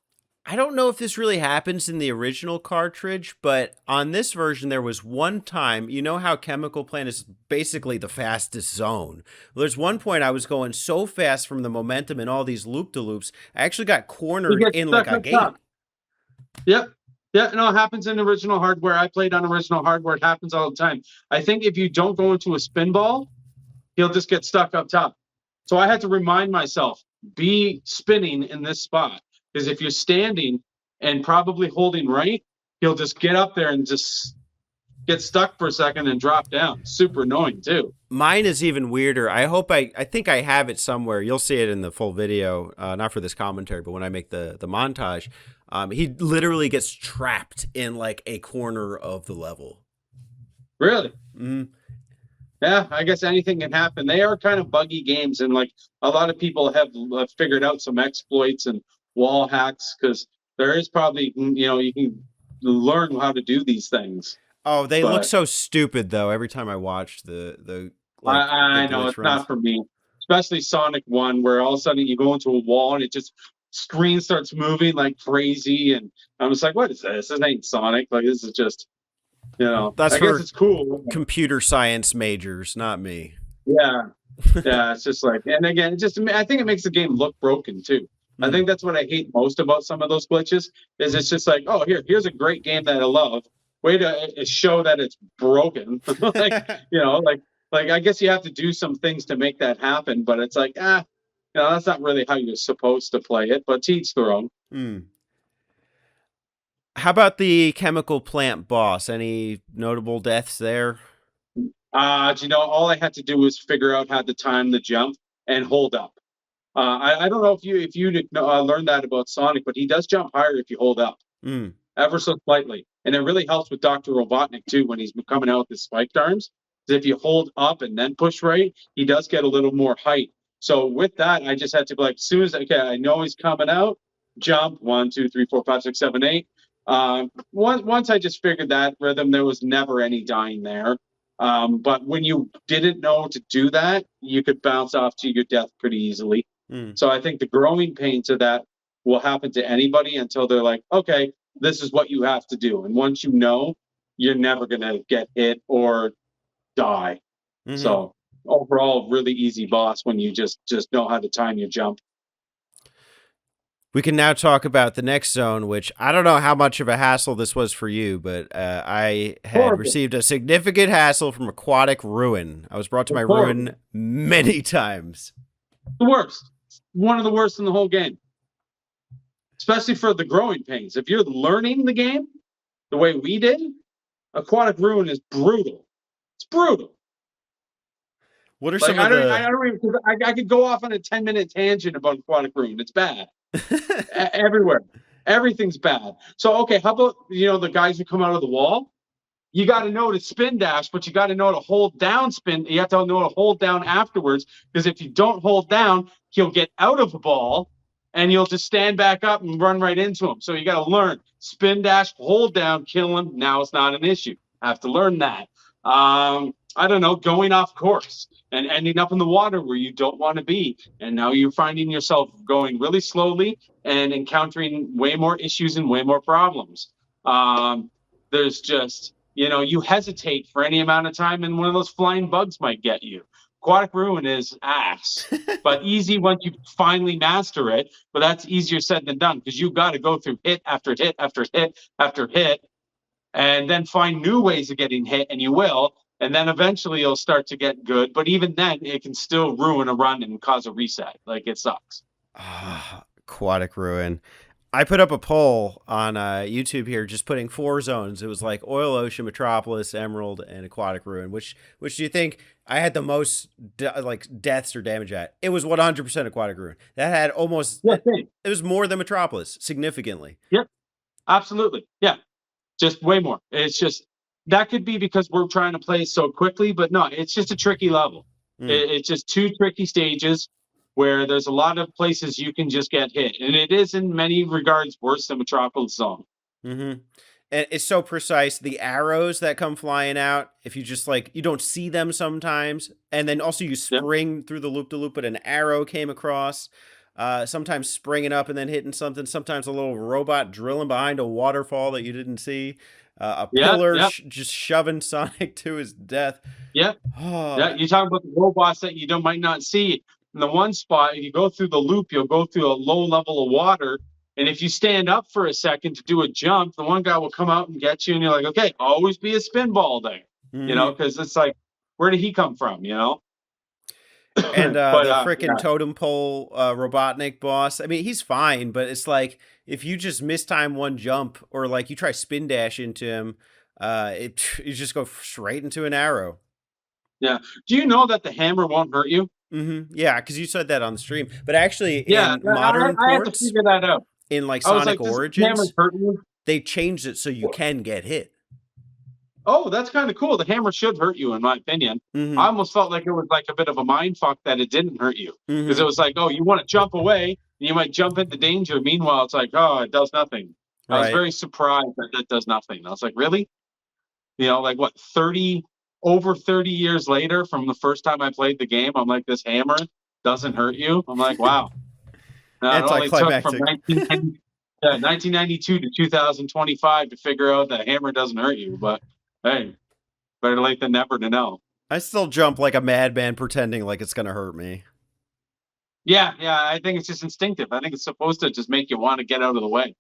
I don't know if this really happens in the original cartridge, but on this version, there was one time, you know how Chemical Plant is basically the fastest zone. Well, there's one point I was going so fast from the momentum and all these loop de loops, I actually got You cornered get in like stuck a up top. gate. Yep. Yeah, no, it happens in original hardware. I played on original hardware. It happens all the time. I think if you don't go into a spin ball, he'll just get stuck up top. So I had to remind myself, be spinning in this spot. Because if you're standing and probably holding right, he'll just get up there and just get stuck for a second and drop down. Super annoying too. Mine is even weirder. I think I have it somewhere. You'll see it in the full video, not for this commentary, but when I make the montage, he literally gets trapped in like a corner of the level. Really? Mm. Yeah, I guess anything can happen. They are kind of buggy games, and like a lot of people have figured out some exploits and wall hacks because there is probably you can learn how to do these things. Oh, they look But so stupid though. Every time I watch the I, like the I know glitch it's not runs. for me, especially Sonic One, where all of a sudden you go into a wall and it just screen starts moving like crazy, and I'm just like, what is this? This ain't Sonic. Like this is just That's I guess for it's cool. computer science majors, not me. Yeah, yeah, it's just like, and again, I think it makes the game look broken too. I Mm. think that's what I hate most about some of those glitches is it's just like, oh, here's a great game that I love. Way to show that it's broken. like, like I guess you have to do some things to make that happen, but it's like, that's not really how you're supposed to play it. But to each their own. mm. How about the chemical plant boss? Any notable deaths there? All I had to do was figure out how to time the jump and hold up. I don't know if you learned that about Sonic, but he does jump higher if you hold up Mm. ever so slightly, and it really helps with Doctor Robotnik too when he's coming out with his spiked arms. If you hold up and then push right, he does get a little more height. So with that, I just had to be like, as soon as okay, I know he's coming out, jump 1, 2, 3, 4, 5, 6, 7, 8. Once I just figured that rhythm, there was never any dying there. But when you didn't know to do that, you could bounce off to your death pretty easily. Mm. So I think the growing pains of that will happen to anybody until they're like, okay, this is what you have to do. And once you know, you're never going to get hit or die. hmm So overall, really easy boss when you just know how to time your jump. We can now talk about the next zone, which I don't know how much of a hassle this was for you, but I had Horrible. received a significant hassle from Aquatic Ruin. I was brought to my It's horrible. ruin many times. The worst. One of the worst in the whole game, especially for the growing pains. If you're learning the game the way we did, Aquatic Ruin is brutal. It's brutal. What are Like some of I the don't even. I could go off on a 10-minute tangent about Aquatic Ruin. It's bad everywhere. Everything's bad. So okay, how about the guys who come out of the wall? You got to know to spin dash, but you got to know to hold down spin. You have to know to hold down afterwards because if you don't hold down, he'll get out of the ball and you'll just stand back up and run right into him. So you got to learn spin dash, hold down, kill him. Now it's not an issue. I have to learn that. I don't know, going off course and ending up in the water where you don't want to be. And now you're finding yourself going really slowly and encountering way more issues and way more problems. There's just, you hesitate for any amount of time and one of those flying bugs might get you. Aquatic Ruin is ass, but easy once you finally master it. But that's easier said than done because you've got to go through hit after hit after hit after hit and then find new ways of getting hit, and you will. And then eventually you'll start to get good. But even then, it can still ruin a run and cause a reset. Like it sucks. Aquatic Ruin? I put up a poll on YouTube here, just putting 4 zones. It was like Oil Ocean, Metropolis, Emerald, and Aquatic Ruin. Which do you think I had the most like deaths or damage at? It was 100% Aquatic Ruin. That had almost Yeah, same. it was more than Metropolis significantly. Yep, absolutely. Yeah, just way more. It's just that could be because we're trying to play so quickly, but no, it's just a tricky level. Mm. It's just two tricky stages where there's a lot of places you can just get hit, and it is in many regards worse than Metropolis Zone. Mm-hmm. And it's so precise. The arrows that come flying out, if you just like, you don't see them sometimes. And then also you Yep. spring through the loop to loop, but an arrow came across. Sometimes springing up and then hitting something. Sometimes a little robot drilling behind a waterfall that you didn't see. A Yeah, pillar yeah, just shoving Sonic to his death. yeah, Oh, yeah. You talk about the robots that you don't might not see. In the one spot, if you go through the loop, you'll go through a low level of water. And if you stand up for a second to do a jump, the one guy will come out and get you, and you're like, okay, always be a spinball there, mm-hmm. because it's like, where did he come from, And But the freaking yeah, totem pole Robotnik boss. I mean, he's fine, but it's like if you just mistime one jump or like you try spin dash into him, you just go straight into an arrow. yeah. Do you know that the hammer won't hurt you? Yeah, because you said that on the stream. But actually, Yeah, in modern I had to ports, figure that out. in like I was Sonic like, this hammer's Origins, hurting you. they changed it so you can get hit. Oh, that's kind of cool. The hammer should hurt you, in my opinion. I Mm-hmm. almost felt like it was like a bit of a mind fuck that it didn't hurt you because it Mm-hmm. was like, oh, you want to jump away and you might jump into danger. Meanwhile, it's like, oh, it does nothing. I was Right. very surprised that that does nothing. I was like, really? Like what, 30, over 30 years later from the first time I played the game, I'm like, this hammer doesn't hurt you. I'm like, wow. Now, it only took from Anticlimactic. 1992 to 2025 to figure out that hammer doesn't hurt you. But hey, better late than never to know. I still jump like a madman pretending like it's going to hurt me. Yeah, yeah, I think it's just instinctive. I think it's supposed to just make you want to get out of the way.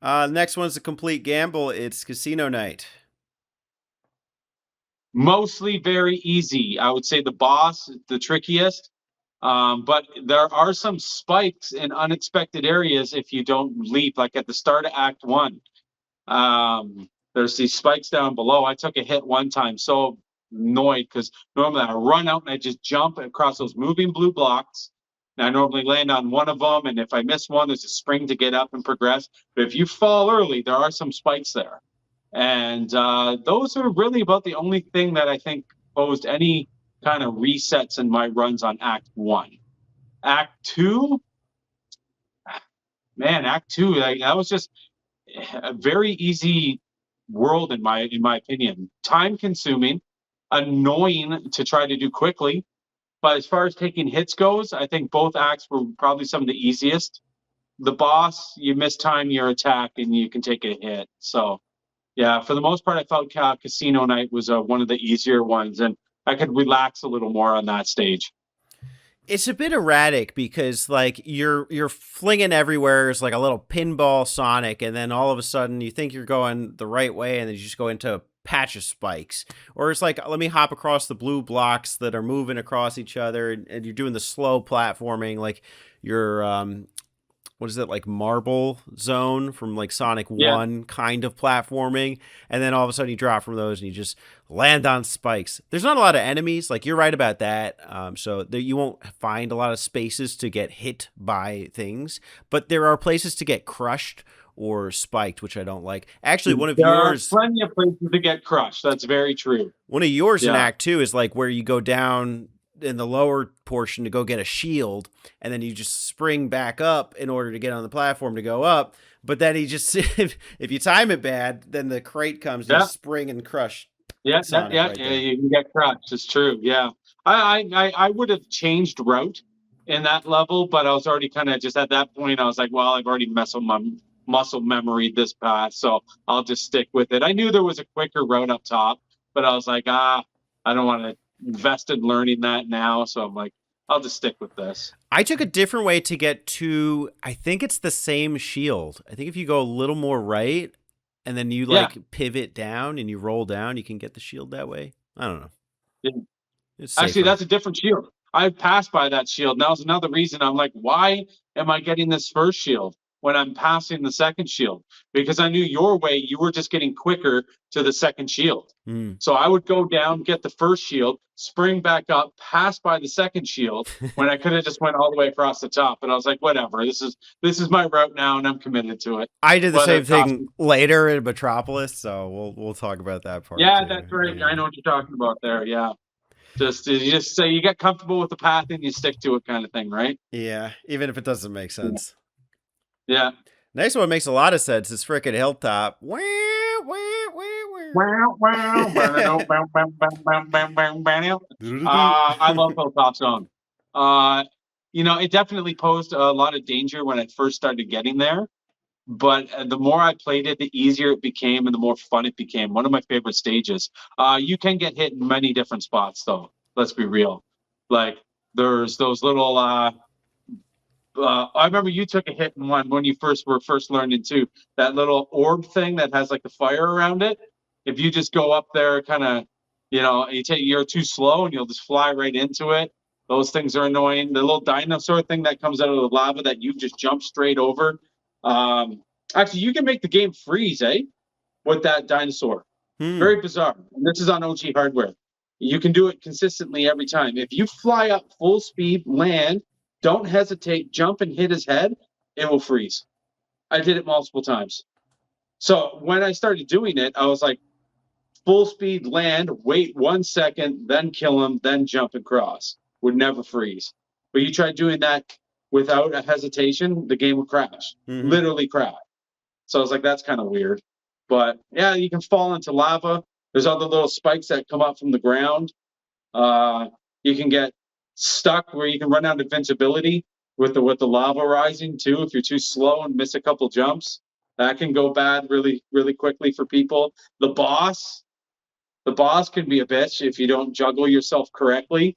Next one's a complete gamble. It's Casino Night. Mostly very easy. I would say the boss is the trickiest. But there are some spikes in unexpected areas if you don't leap, like at the start of Act One. There's these spikes down below. I took a hit one time, so annoyed because normally I run out and I just jump across those moving blue blocks. And I normally land on one of them, and if I miss one, there's a spring to get up and progress. But if you fall early, there are some spikes there, and those are really about the only thing that I think posed any kind of resets in my runs on Act One. Act Two, man, Act Two, like, that was just a very easy world in my opinion. Time consuming, annoying to try to do quickly. But as far as taking hits goes, I think both acts were probably some of the easiest. The boss, you miss time your attack and you can take a hit. So yeah, for the most part, I felt Casino Night was one of the easier ones, and I could relax a little more on that stage. It's a bit erratic because like you're flinging everywhere. It's like a little pinball Sonic, and then all of a sudden you think you're going the right way, and then you just go into a patch of spikes. Or it's like, let me hop across the blue blocks that are moving across each other, and you're doing the slow platforming, like you're what is it, like Marble Zone from like Sonic Yeah, 1 kind of platforming, and then all of a sudden you drop from those and you just land on spikes. There's not a lot of enemies, like you're right about that, so there, you won't find a lot of spaces to get hit by things, but there are places to get crushed or spiked, which I don't like. Actually, there are plenty of places to get crushed. That's very true. one of yours in Yeah, Act 2 is like where you go down in the lower portion to go get a shield, and then you just spring back up in order to get on the platform to go up. But then he just, if you time it bad, then the crate comes and yeah, you spring and crush yeah, yeah, Sonic yeah, right yeah. there. You can get crushed. It's true. Yeah, I would have changed route in that level, but I was already kind of just at that point. I was like, well, I've already muscle memory this path, so I'll just stick with it. I knew there was a quicker route up top, but I was like, I don't want to invest in learning that now, so I'm like, I'll just stick with this. I took a different way to get to, I think it's the same shield. I think if you go a little more right and then you Yeah, like pivot down and you roll down, you can get the shield that way. I don't know. yeah. It's Actually, safer. that's a different shield. I passed by that shield. That was another reason I'm like, why am I getting this first shield when I'm passing the second shield? Because I knew your way, you were just getting quicker to the second shield. Mm. So I would go down, get the first shield, spring back up, pass by the second shield when I could have just went all the way across the top. And I was like, whatever, this is my route now, and I'm committed to it. I did the Whether same it costs thing me. later in Metropolis, so we'll talk about that part Yeah, too. that's right. Yeah. I know what you're talking about there. Yeah. Just say you get comfortable with the path and you stick to it, kind of thing, right? Yeah, even if it doesn't make sense. Yeah. Next one makes a lot of sense. Is frickin' Hilltop. Wow, wow, wow, wow, wow, wow, wow, wow, wow. I love Hilltop Zone. It definitely posed a lot of danger when I first started getting there. But the more I played it, the easier it became and the more fun it became. One of my favorite stages. You can get hit in many different spots, though. Let's be real. Like, there's those little. I remember you took a hit in one when you were first learning too. That little orb thing that has like the fire around it. If you just go up there, kind of, you're too slow and you'll just fly right into it. Those things are annoying. The little dinosaur thing that comes out of the lava that you just jump straight over. Actually, you can make the game freeze, with that dinosaur. Very bizarre. And this is on OG hardware. You can do it consistently every time. If you fly up full speed, land, don't hesitate, jump and hit his head, it will freeze. I did it multiple times. So when I started doing it, I was like, full speed land, wait 1 second, then kill him, then jump across. Would never freeze. But you try doing that without a hesitation, the game would crash. Literally crash. So I was like, that's kind of weird. But yeah, you can fall into lava. There's other little spikes that come up from the ground. You can get stuck where you can run out of invincibility with the lava rising too. If you're too slow and miss a couple jumps, that can go bad really, really quickly for people. The boss can be a bitch if you don't juggle yourself correctly.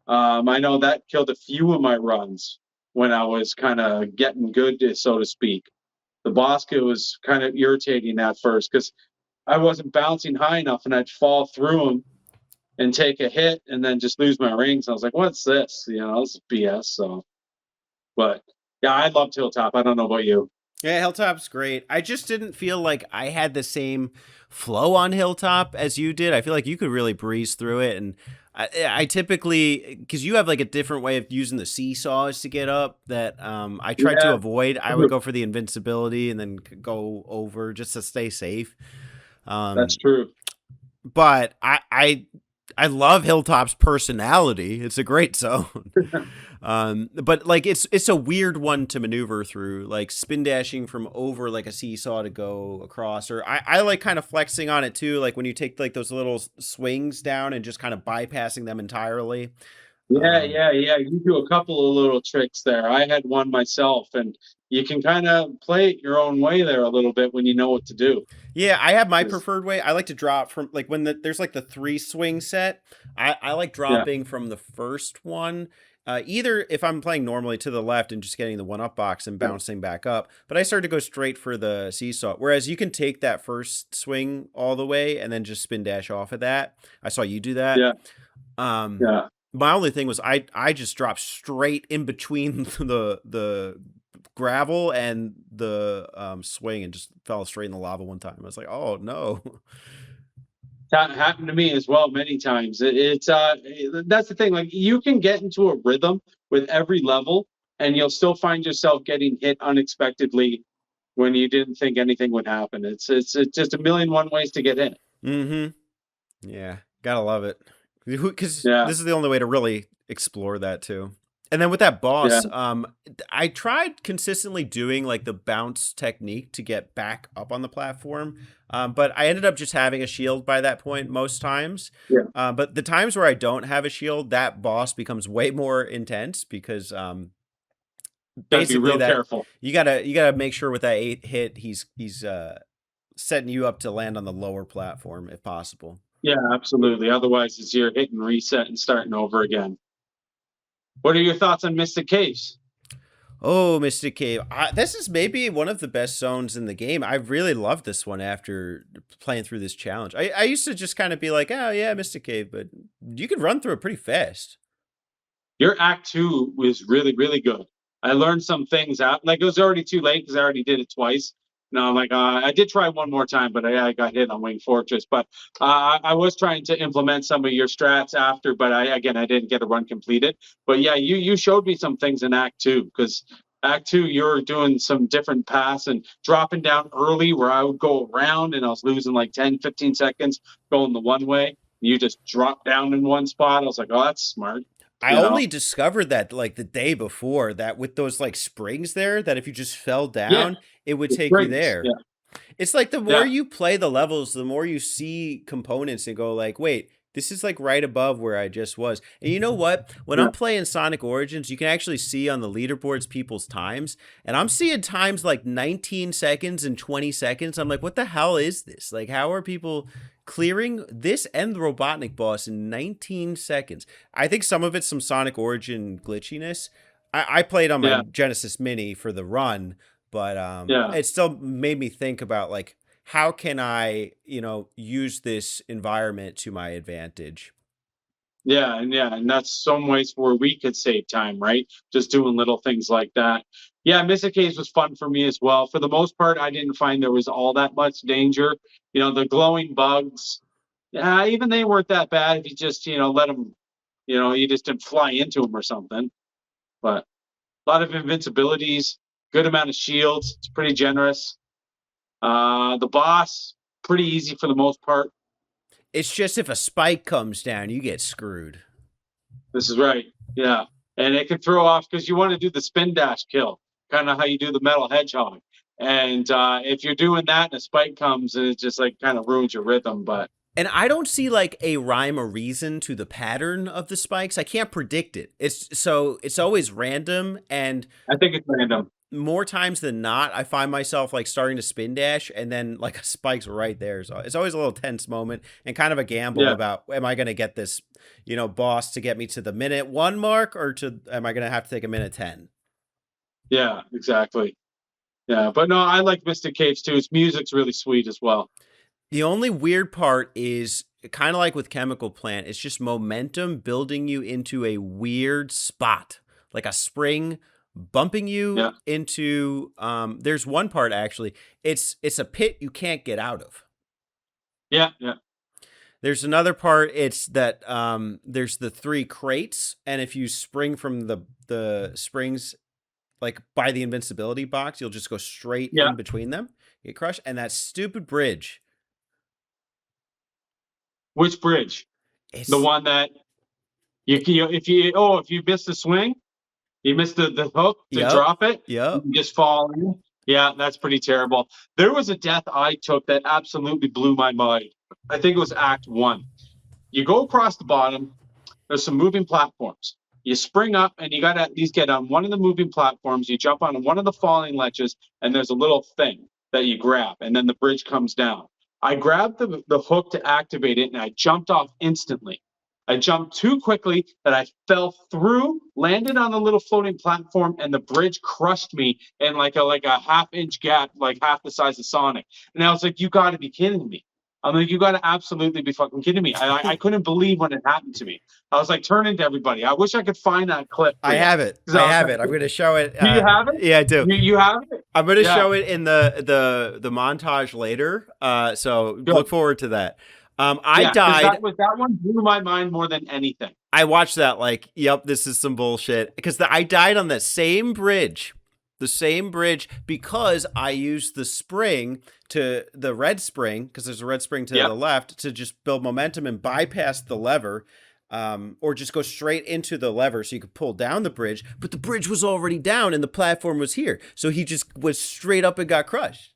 I know that killed a few of my runs when I was kind of getting good, so to speak. The boss was kind of irritating at first because I wasn't bouncing high enough and I'd fall through him and take a hit and then just lose my rings. I was like, what's this? This is BS. So, but yeah, I loved Hilltop. I don't know about you. Yeah, Hilltop's great. I just didn't feel like I had the same flow on Hilltop as you did. I feel like you could really breeze through it. And I typically, because you have like a different way of using the seesaws to get up that I tried to avoid. I would go for the invincibility and then go over just to stay safe. That's true. But I love Hilltop's personality. It's a great zone. But like it's a weird one to maneuver through, like spin dashing from over like a seesaw to go across. Or I like kind of flexing on it too, like when you take like those little swings down and just kind of bypassing them entirely. Yeah. You do a couple of little tricks there. I had one myself, and you can kind of play it your own way there a little bit when you know what to do. Yeah, I have my preferred way. I like to drop from like when there's like the 3 swing set. I like dropping from the first one. Either if I'm playing normally to the left and just getting the 1-up box and bouncing back up, but I started to go straight for the seesaw. Whereas you can take that first swing all the way and then just spin dash off of that. I saw you do that. Yeah. My only thing was I just dropped straight in between the gravel and the swing and just fell straight in the lava one time. I was like, oh no. That happened to me as well many times. It's that's the thing. Like, you can get into a rhythm with every level, and you'll still find yourself getting hit unexpectedly when you didn't think anything would happen. It's just a million one ways to get in. Yeah, gotta love it. Because Yeah. this is the only way to really explore that too. And then with that boss, I tried consistently doing like the bounce technique to get back up on the platform. But I ended up just having a shield by that point most times. Yeah. But the times where I don't have a shield, that boss becomes way more intense because basically careful. You gotta make sure with that 8 hit he's setting you up to land on the lower platform if possible. Yeah, absolutely. Otherwise, it's you're hitting reset and starting over again. What are your thoughts on Mystic Caves? Oh, Mystic Cave. This is maybe one of the best zones in the game. I really loved this one after playing through this challenge. I used to just kind of be like, oh, yeah, Mystic Cave, but you can run through it pretty fast. Your act two was really, really good. I learned some things out. Like it was already too late because I already did it twice. No, I'm like, I did try one more time, but I got hit on Wing Fortress. But I was trying to implement some of your strats after, but I didn't get a run completed. But yeah, you showed me some things in Act Two because Act Two you're doing some different paths and dropping down early where I would go around and I was losing like 10, 15 seconds going the one way. You just drop down in one spot. I was like, oh, that's smart. I You know? only discovered that like the day before that with those like springs there, that if you just fell Yeah, down, it would the take you springs. there. Yeah, It's like the more yeah, you play the levels, the more you see components and go like, wait, this is like right above where I just was. And you know what? When yeah. I'm playing Sonic Origins, you can actually see on the leaderboards people's times. And I'm seeing times like 19 seconds and 20 seconds. I'm like, what the hell is this? Like, how are people clearing this and the Robotnik boss in 19 seconds? I think some of it's some Sonic Origin glitchiness. I played on my Yeah, Genesis Mini for the run, but yeah, it still made me think about like how can I, use this environment to my advantage. and that's some ways where we could save time, right? Just doing little things like that. Yeah, Mystic Caves was fun for me as well. For the most part, I didn't find there was all that much danger. The glowing bugs, yeah, even they weren't that bad if you just let them, you just didn't fly into them or something. But a lot of invincibilities, good amount of shields. It's pretty generous. The boss, pretty easy for the most part. It's just if a spike comes down, you get screwed. This is right. Yeah. And it can throw off because you want to do the spin dash kill, kind of how you do the metal hedgehog. And if you're doing that and a spike comes, it just like kind of ruins your rhythm. But And I don't see like a rhyme or reason to the pattern of the spikes. I can't predict it. It's always random, and I think it's random. more times than not, I find myself like starting to spin dash and then like a spike's right there. So it's always a little tense moment and kind of a gamble Yeah. about, am I going to get this, boss to get me to the minute 1 mark, or am I going to have to take a minute 10? Yeah, exactly. Yeah. But no, I like Mystic Caves too. Its music's really sweet as well. The only weird part is kind of like with Chemical Plant, it's just momentum building you into a weird spot, like a spring bumping Yeah. you into there's one part actually. It's a pit you can't get out of. Yeah. Yeah. There's another part, it's that there's the 3 crates, and if you spring from the springs like by the invincibility box, you'll just go straight Yeah. in between them, get crushed, and that stupid bridge. Which bridge? The It's one that if you miss the swing, you missed the hook to yep, drop it. You yep. can just fall in. Yeah, that's pretty terrible. There was a death I took that absolutely blew my mind. I think it was Act One. You go across the bottom. There's some moving platforms. You spring up, and you got to at least get on one of the moving platforms. You jump on one of the falling ledges, and there's a little thing that you grab, and then the bridge comes down. I grabbed the hook to activate it, and I jumped off instantly. I jumped too quickly that I fell through, landed on a little floating platform, and the bridge crushed me in like a half-inch gap, like half the size of Sonic. And I was like, "You got to be kidding me!" I'm like, "You got to absolutely be fucking kidding me!" I couldn't believe when it happened to me. I was like turning to everybody. I wish I could find that clip for I you. have it. 'Cause I I was have like, it. I'm going to show it. do you have it? Yeah, I do. You have it? I'm going to Yeah. show it in the montage later. So Good. look forward to that. I Yeah, 'cause died. that one blew my mind more than anything. I watched that like, yep, this is some bullshit, because I died on the same bridge. The same bridge, because I used the spring, to the red spring, because there's a red spring to Yep. the left, to just build momentum and bypass the lever, or just go straight into the lever so you could pull down the bridge. But the bridge was already down and the platform was here, so he just was straight up and got crushed.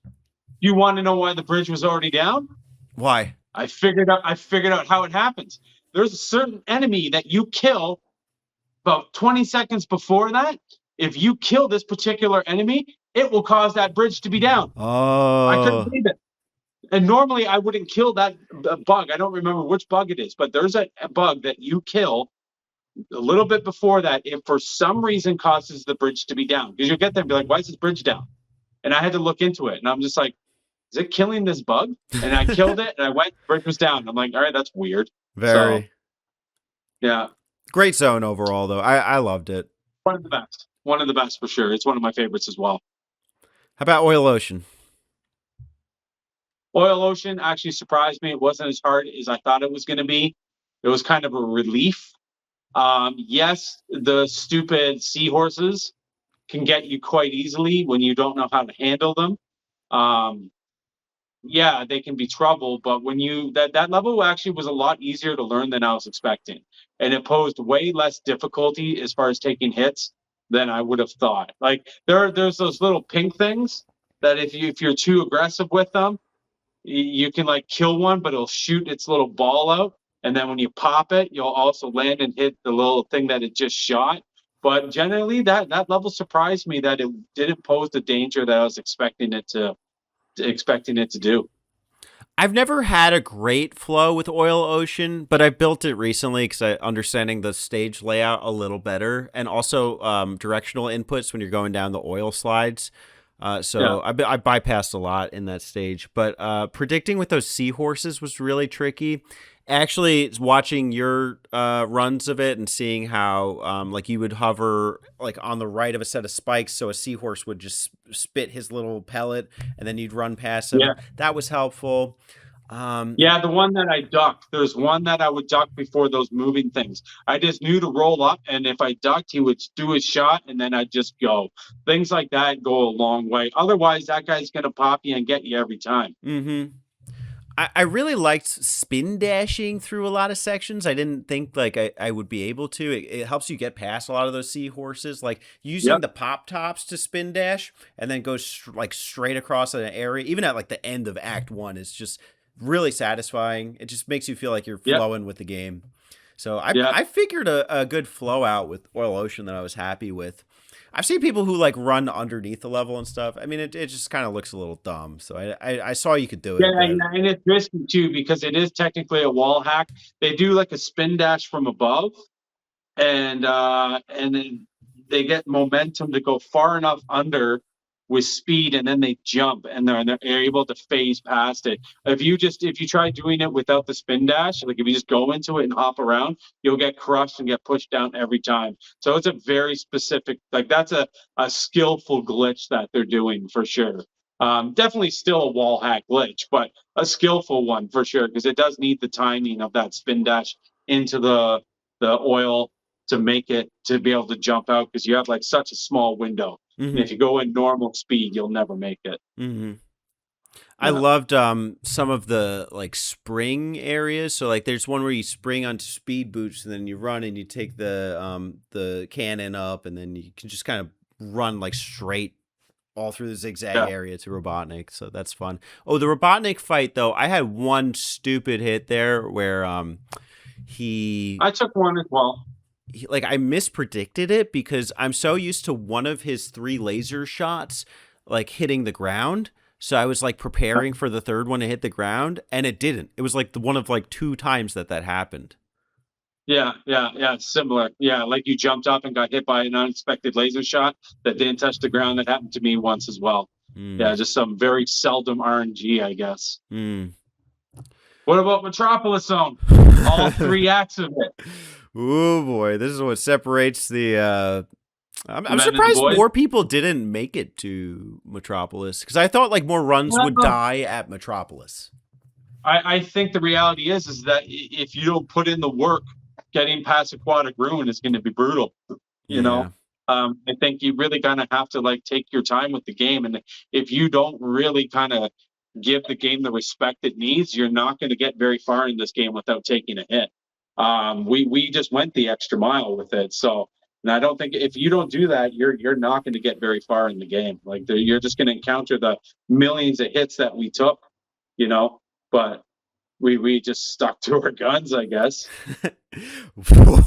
You want to know why the bridge was already down? Why? I figured out how it happens. There's a certain enemy that you kill about 20 seconds before that. If you kill this particular enemy, it will cause that bridge to be down. I couldn't Oh, believe it. And normally I wouldn't kill that bug. I don't remember which bug it is, but there's a bug that you kill a little bit before that. If for some reason causes the bridge to be down, because you'll get there and be like, why is this bridge down? And I had to look into it, and I'm just like, is it killing this bug? And I killed it, and I went, bridge was down. I'm like, all right, that's weird. very. So, yeah. Great zone overall, though. I loved it. One of the best. One of the best for sure. It's one of my favorites as well. How about Oil Ocean? Oil Ocean actually surprised me. It wasn't as hard as I thought it was going to be. It was kind of a relief. Yes, the stupid seahorses can get you quite easily when you don't know how to handle them. Um, yeah, they can be trouble, but when you that level actually was a lot easier to learn than I was expecting, and it posed way less difficulty as far as taking hits than I would have thought. Like there's those little pink things that if you're too aggressive with them, you can like kill one, but it'll shoot its little ball out, and then when you pop it, you'll also land and hit the little thing that it just shot. But generally, that level surprised me that it didn't pose the danger that I was expecting it to do. I've never had a great flow with Oil Ocean, but I built it recently because I understanding the stage layout a little better, and also directional inputs when you're going down the oil slides. So Yeah. I bypassed a lot in that stage, but predicting with those seahorses was really tricky. Actually, watching your runs of it and seeing how like you would hover like on the right of a set of spikes, so a seahorse would just spit his little pellet, and then you'd run past him. Yeah. That was helpful. Yeah, the one that I ducked. There's one that I would duck before those moving things. I just knew to roll up, and if I ducked, he would do his shot, and then I'd just go. Things like that go a long way. Otherwise, that guy's gonna pop you and get you every time. mm-hmm. I really liked spin dashing through a lot of sections. I didn't think like I would be able to. It helps you get past a lot of those seahorses. Like using Yep. the pop tops to spin dash and then go like straight across an area, even at like the end of Act 1, is just really satisfying. It just makes you feel like you're Yep. flowing with the game. So Yep. I figured a good flow out with Oil Ocean that I was happy with. I've seen people who like run underneath the level and stuff. I mean, it just kind of looks a little dumb. So I saw you could do Yeah, it, but and it's risky too because it is technically a wall hack. They do like a spin dash from above, and then they get momentum to go far enough under with speed, and then they jump, and they're able to phase past it. If you try doing it without the spin dash, like if you just go into it and hop around, you'll get crushed and get pushed down every time. So it's a very specific, like that's a skillful glitch that they're doing for sure. Definitely still a wall hack glitch, but a skillful one for sure because it does need the timing of that spin dash into the oil to make it to be able to jump out because you have like such a small window. And mm-hmm, if you go in normal speed, you'll never make it. mm-hmm. I Yeah. loved some of the like spring areas. So like there's one where you spring onto speed boots and then you run and you take the cannon up and then you can just kind of run like straight all through the zigzag Yeah. area to Robotnik. So that's fun. Oh, the Robotnik fight though, I had one stupid hit there where he I took one as well. like I mispredicted it because I'm so used to one of his 3 laser shots like hitting the ground. So I was like preparing for the third one to hit the ground and it didn't. It was like the one of like 2 times that happened. Yeah. Similar. Yeah, like you jumped up and got hit by an unexpected laser shot that didn't touch the ground. That happened to me once as well. Yeah, Mm. just some very seldom RNG, I guess. Mm. What about Metropolis Zone? All 3 acts of it. Oh boy, this is what separates the I'm Men and the surprised boys. more people didn't make it to Metropolis because I thought like more runs would Well, die at Metropolis. I think the reality is that if you don't put in the work, getting past Aquatic Ruin is going to be brutal. You know, Yeah. I think you really kind of have to like take your time with the game, and if you don't really kind of give the game the respect it needs, you're not going to get very far in this game without taking a hit. We just went the extra mile with it, so. And I don't think if you don't do that, you're not going to get very far in the game. Like you're just going to encounter the millions of hits that we took, you know. But we just stuck to our guns, I guess.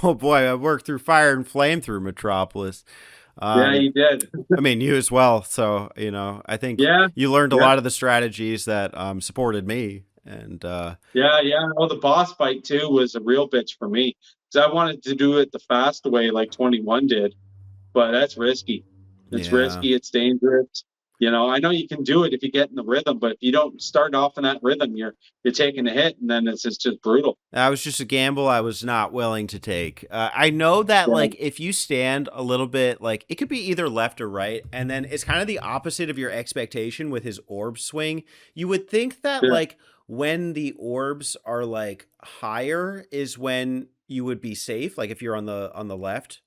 Oh boy, I worked through fire and flame through Metropolis. Yeah, Um, you did. I mean, you as well. So, I think Yeah, you learned a yeah, lot of the strategies that supported me. And yeah. Oh, the boss fight too was a real bitch for me because I wanted to do it the fast way, like 21 did, but that's risky. It's yeah, risky. It's dangerous. I know you can do it if you get in the rhythm, but if you don't start off in that rhythm, you're taking a hit, and then it's just brutal. That was just a gamble I was not willing to take. I know that Yeah, like if you stand a little bit, like it could be either left or right, and then it's kind of the opposite of your expectation with his orb swing. You would think that yeah, like when the orbs are like higher is when you would be safe, like if you're on the left,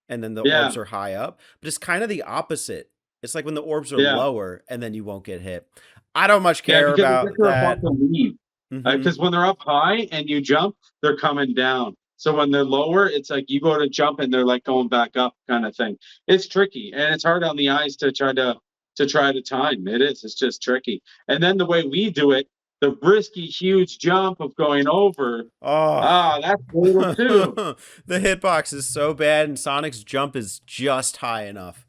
and then the yeah, orbs are high up. But it's kind of the opposite. It's like when the orbs are yeah, lower, and then you won't get hit. I don't much yeah. care Because the about Victor are about that. to leave. Hmm. Because when they're up high and you jump, they're coming down. So when they're lower, it's like you go to jump and they're like going back up, kind of thing. It's tricky and it's hard on the eyes to try to time. It is. It's just tricky. And then the way we do it, the risky, huge jump of going over. Oh, That's brutal too. the hitbox is so bad, and Sonic's jump is just high enough.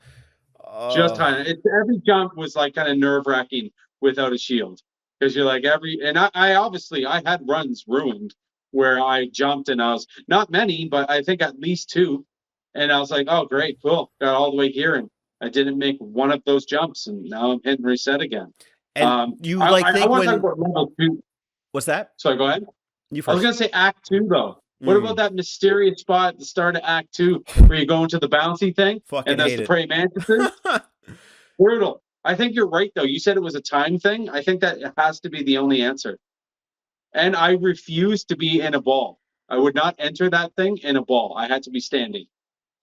Just Oh, kind of, every jump was like kind of nerve wracking without a shield because you're like and I obviously I had runs ruined where I jumped and I was not many, but I think at least two, and I was like, oh great, cool, got all the way here, and I didn't make one of those jumps, and now I'm hitting reset again. and you I like I, I think want to talk when about level two. what's that? So go ahead. You I was first. gonna say Act Two though. What about Mm, that mysterious spot at the start of Act Two where you go into the bouncy thing fucking and there's hate the it. praying mantises? Brutal. I think you're right, though. You said it was a time thing. I think that it has to be the only answer. And I refuse to be in a ball. I would not enter that thing in a ball. I had to be standing.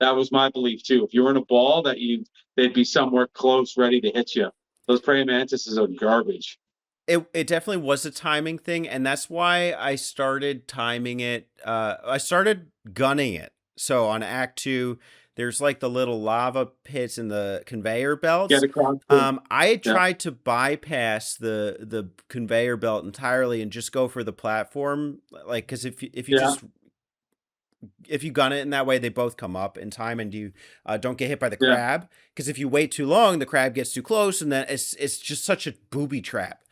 That was my belief too. If you were in a ball, they'd be somewhere close, ready to hit you. Those praying mantises are garbage. It definitely was a timing thing, and that's why I started timing it. I started gunning it. So on Act Two, there's like the little lava pits and the conveyor Get belts. across the I had yeah, tried to bypass the conveyor belt entirely and just go for the platform, like because if you yeah, just if you gun it in that way, they both come up in time, and you don't get hit by the yeah, crab. Because if you wait too long, the crab gets too close, and then it's just such a booby trap.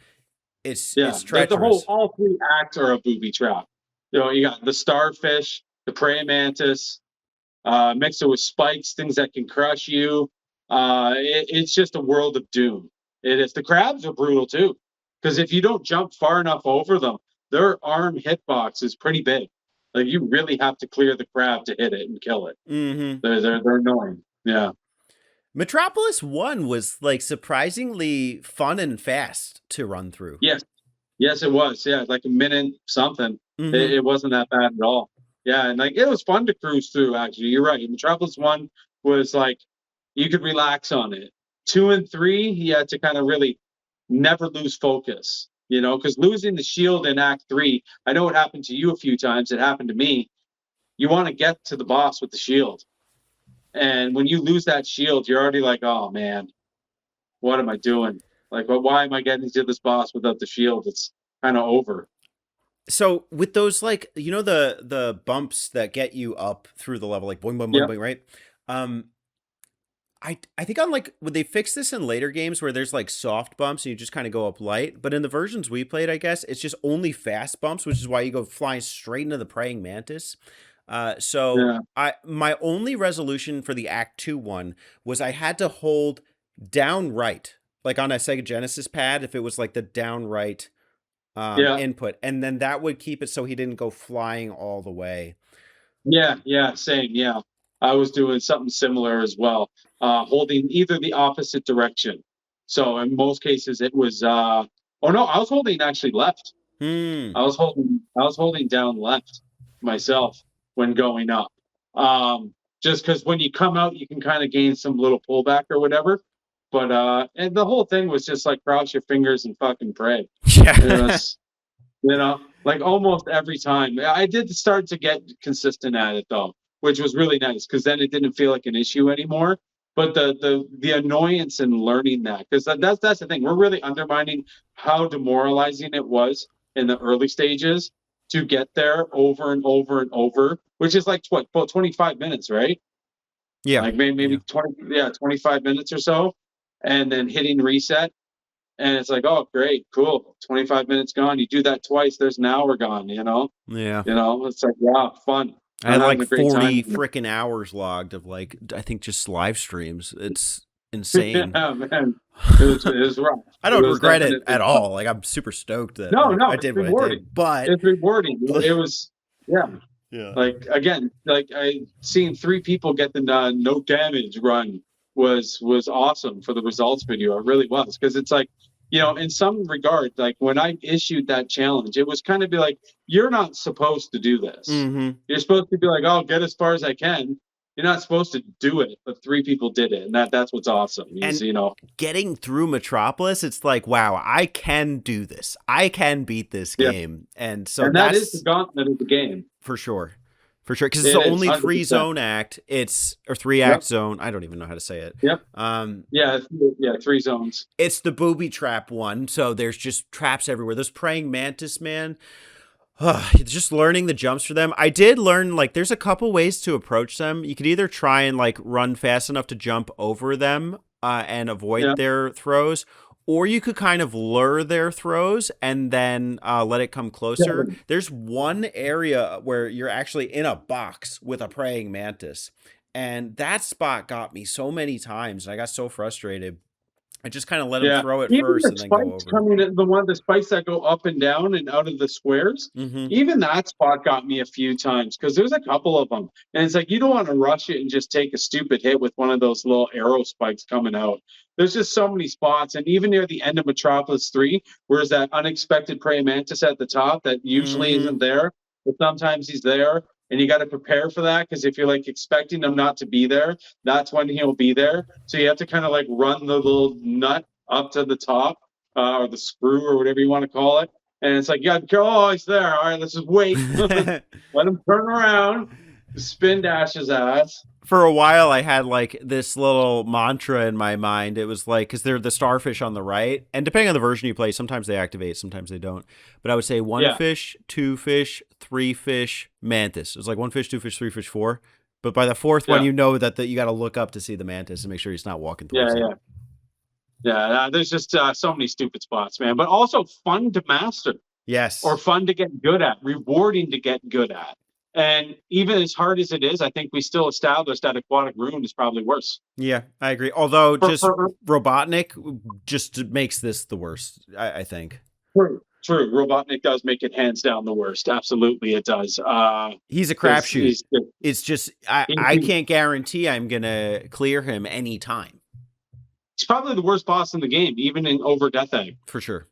yeah. It's The whole treacherous. all three acts are a booby trap. You got the starfish, the praying mantis, mix it with spikes, things that can crush you. It's just a world of doom. It is. The crabs are brutal too, because if you don't jump far enough over them, their arm hitbox is pretty big. Like you really have to clear the crab to hit it and kill it. Hmm. They're annoying. Yeah. Metropolis One was like surprisingly fun and fast to run through. Yes. Yes, it was. Yeah, like a minute something. It, Hmm. it wasn't that bad at all. Yeah, and like it was fun to cruise through. Actually, you're right. Metropolis One was like you could relax on it. Two and three, he had to kind of really never lose focus. Because losing the shield in Act Three, I know it happened to you a few times. It happened to me. You want to get to the boss with the shield, and when you lose that shield, you're already like, oh man, what am I doing? Like, well, why am I getting to this boss without the shield? It's kind of over. So with those like the bumps that get you up through the level, like boing boing boing Yeah, boing, right? Um, I think on like would they fix this in later games where there's like soft bumps and you just kind of go up light, but in the versions we played, I guess it's just only fast bumps, which is why you go flying straight into the praying mantis. So yeah, I my only resolution for the Act Two one was I had to hold down right, like on a Sega Genesis pad, if it was like the down right yeah. input, and then that would keep it so he didn't go flying all the way. Yeah, yeah, same. Yeah. I was doing something similar as well, holding either the opposite direction. So in most cases, it was, oh no, I was holding actually left. Hmm. I was holding down left myself when going up. Just because when you come out, you can kind of gain some little pullback or whatever. But, and the whole thing was just like cross your fingers and fucking pray. It Yeah. was, like almost every time. I did start to get consistent at it though, which was really nice because then it didn't feel like an issue anymore. But the annoyance in learning that, because that's the thing, we're really undermining how demoralizing it was in the early stages to get there over and over and over, which is like what, about 25 minutes, right? Yeah. Like maybe Yeah. maybe 20, yeah, 25 minutes or so, and then hitting reset, and it's like, oh, great, cool. 25 minutes gone. You do that twice, there's an hour gone, you know? Yeah. It's like, wow, fun. I I'm had having like a great time. 40 freaking hours logged of like I think just live streams. It's insane. Yeah, man. It was rough. I It don't was regret it definitely at tough. all. Like I'm super stoked that No, like no, I it's did what I rewarding. did. But It's rewarding. It was, yeah. yeah. Like again, like I seeing 3 people get the no damage run was awesome for the results video. It really was, because it's like, in some regard, like when I issued that challenge, it was kind of be like, you're not supposed to do this. Mm-hmm. You're supposed to be like, oh, get as far as I can. You're not supposed to do it, but 3 people did it, and that's what's awesome. Is And getting through Metropolis, it's like, wow, I can do this. I can beat this yeah, game. And so and that is the that's gauntlet of the game. for sure. For sure. Because it's It the is only 100%. zone act. Or 3 act Yep. zone. I don't even know how to say it. Yep. Yeah. Yeah. 3 zones. It's the booby trap one. So there's just traps everywhere. There's praying mantis, man. Just learning the jumps for them. I did learn, like, there's a couple ways to approach them. You could either try and, like, run fast enough to jump over them and avoid Yeah. their throws, or you could kind of lure their throws and then let it come closer. Yeah. There's one area where you're actually in a box with a praying mantis, and that spot got me so many times, and I got so frustrated. I just kind of let him Yeah. throw it Even first the and then go spikes over. coming in, the spikes that go up and down and out of the squares, Mm-hmm. even that spot got me a few times, because there's a couple of them. And it's like, you don't want to rush it and just take a stupid hit with one of those little arrow spikes coming out. There's just so many spots. And even near the end of Metropolis 3, where's that unexpected praying mantis at the top that usually Mm-hmm. isn't there, but sometimes he's there. And you got to prepare for that, because if you're like expecting him not to be there, that's when he'll be there. So you have to kind of like run the little nut up to the top, or the screw, or whatever you want to call it. And it's like, yeah, oh, he's there. All right, let's just wait. Let him turn around, spin dash his ass. For a while, I had like this little mantra in my mind. It was like, because they're the starfish on the right, and depending on the version you play, sometimes they activate, sometimes they don't. But I would say one fish, 2 fish, 3 fish, mantis. It was like 1 fish, 2 fish, 3 fish, 4. But by the 4th one, you know that you got to look up to see the mantis and make sure he's not walking towards it. Yeah, there's just so many stupid spots, man. But also fun to master. Yes. Or fun to get good at, rewarding to get good at. And even as hard as it is, I think we still established that Aquatic Ruin is probably worse. Yeah, I agree. Although Robotnik just makes this the worst, I think. True. Robotnik does make it hands down the worst. Absolutely, it does. He's a crapshoot. It's just, I can't guarantee I'm going to clear him anytime. He's probably the worst boss in the game, even in over Death Egg. For sure.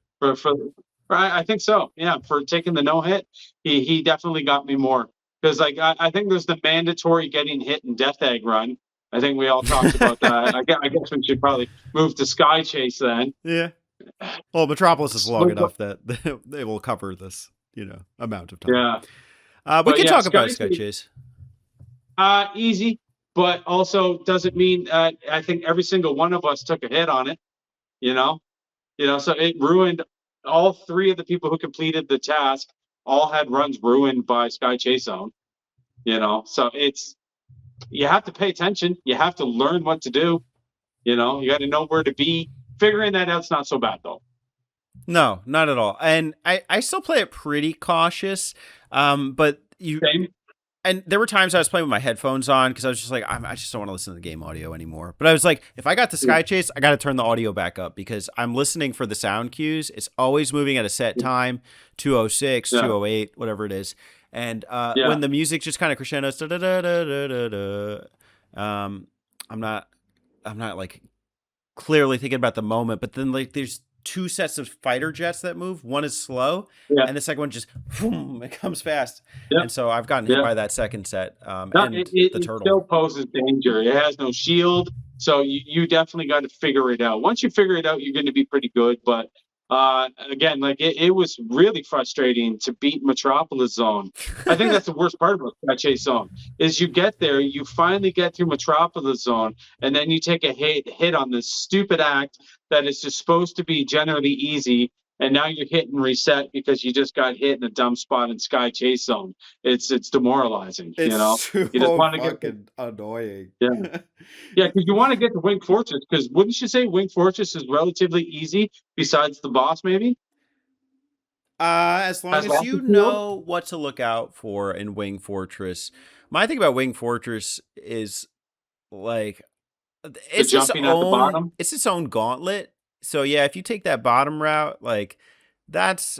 I think so. Yeah, for taking the no hit, he definitely got me more. Because like I think there's the mandatory getting hit in Death Egg run. I think we all talked about that. I guess we should probably move to Sky Chase then. Yeah. Well, Metropolis is long enough that they will cover this, amount of time. Yeah. We can talk about Sky Chase. Easy, but also doesn't mean I think every single one of us took a hit on it. So it ruined all 3 of the people who completed the task. All had runs ruined by Sky Chase Zone. So you have to pay attention. You have to learn what to do. You got to know where to be. Figuring that out's not so bad though. No, not at all. And I still play it pretty cautious. But Same. And there were times I was playing with my headphones on because I was just like, I just don't want to listen to the game audio anymore. But I was like, if I got the Sky Chase, I got to turn the audio back up because I'm listening for the sound cues. It's always moving at a set time, 206, 208, whatever it is. And when the music just kind of crescendos, I'm not like clearly thinking about the moment, but then like there's 2 sets of fighter jets that move. One is slow, and the second one just boom, it comes fast. And so I've gotten hit by that second set. And the turtle. It still poses danger. It has no shield, so you definitely got to figure it out. Once you figure it out, you're going to be pretty good. But again, like it was really frustrating to beat Metropolis Zone. I think that's the worst part about Sky Chase Zone is you get there, you finally get through Metropolis Zone, and then you take a hit on this stupid act that is just supposed to be generally easy, and now you're hit and reset because you just got hit in a dumb spot in Sky Chase Zone. It's demoralizing. It's you just want to get annoying. Yeah, because you want to get to Wing Fortress. Because wouldn't you say Wing Fortress is relatively easy besides the boss, maybe? As long as you know what to look out for in Wing Fortress. My thing about Wing Fortress is like The It's its jumping at the own bottom. it's its own gauntlet. So yeah, if you take that bottom route, like that's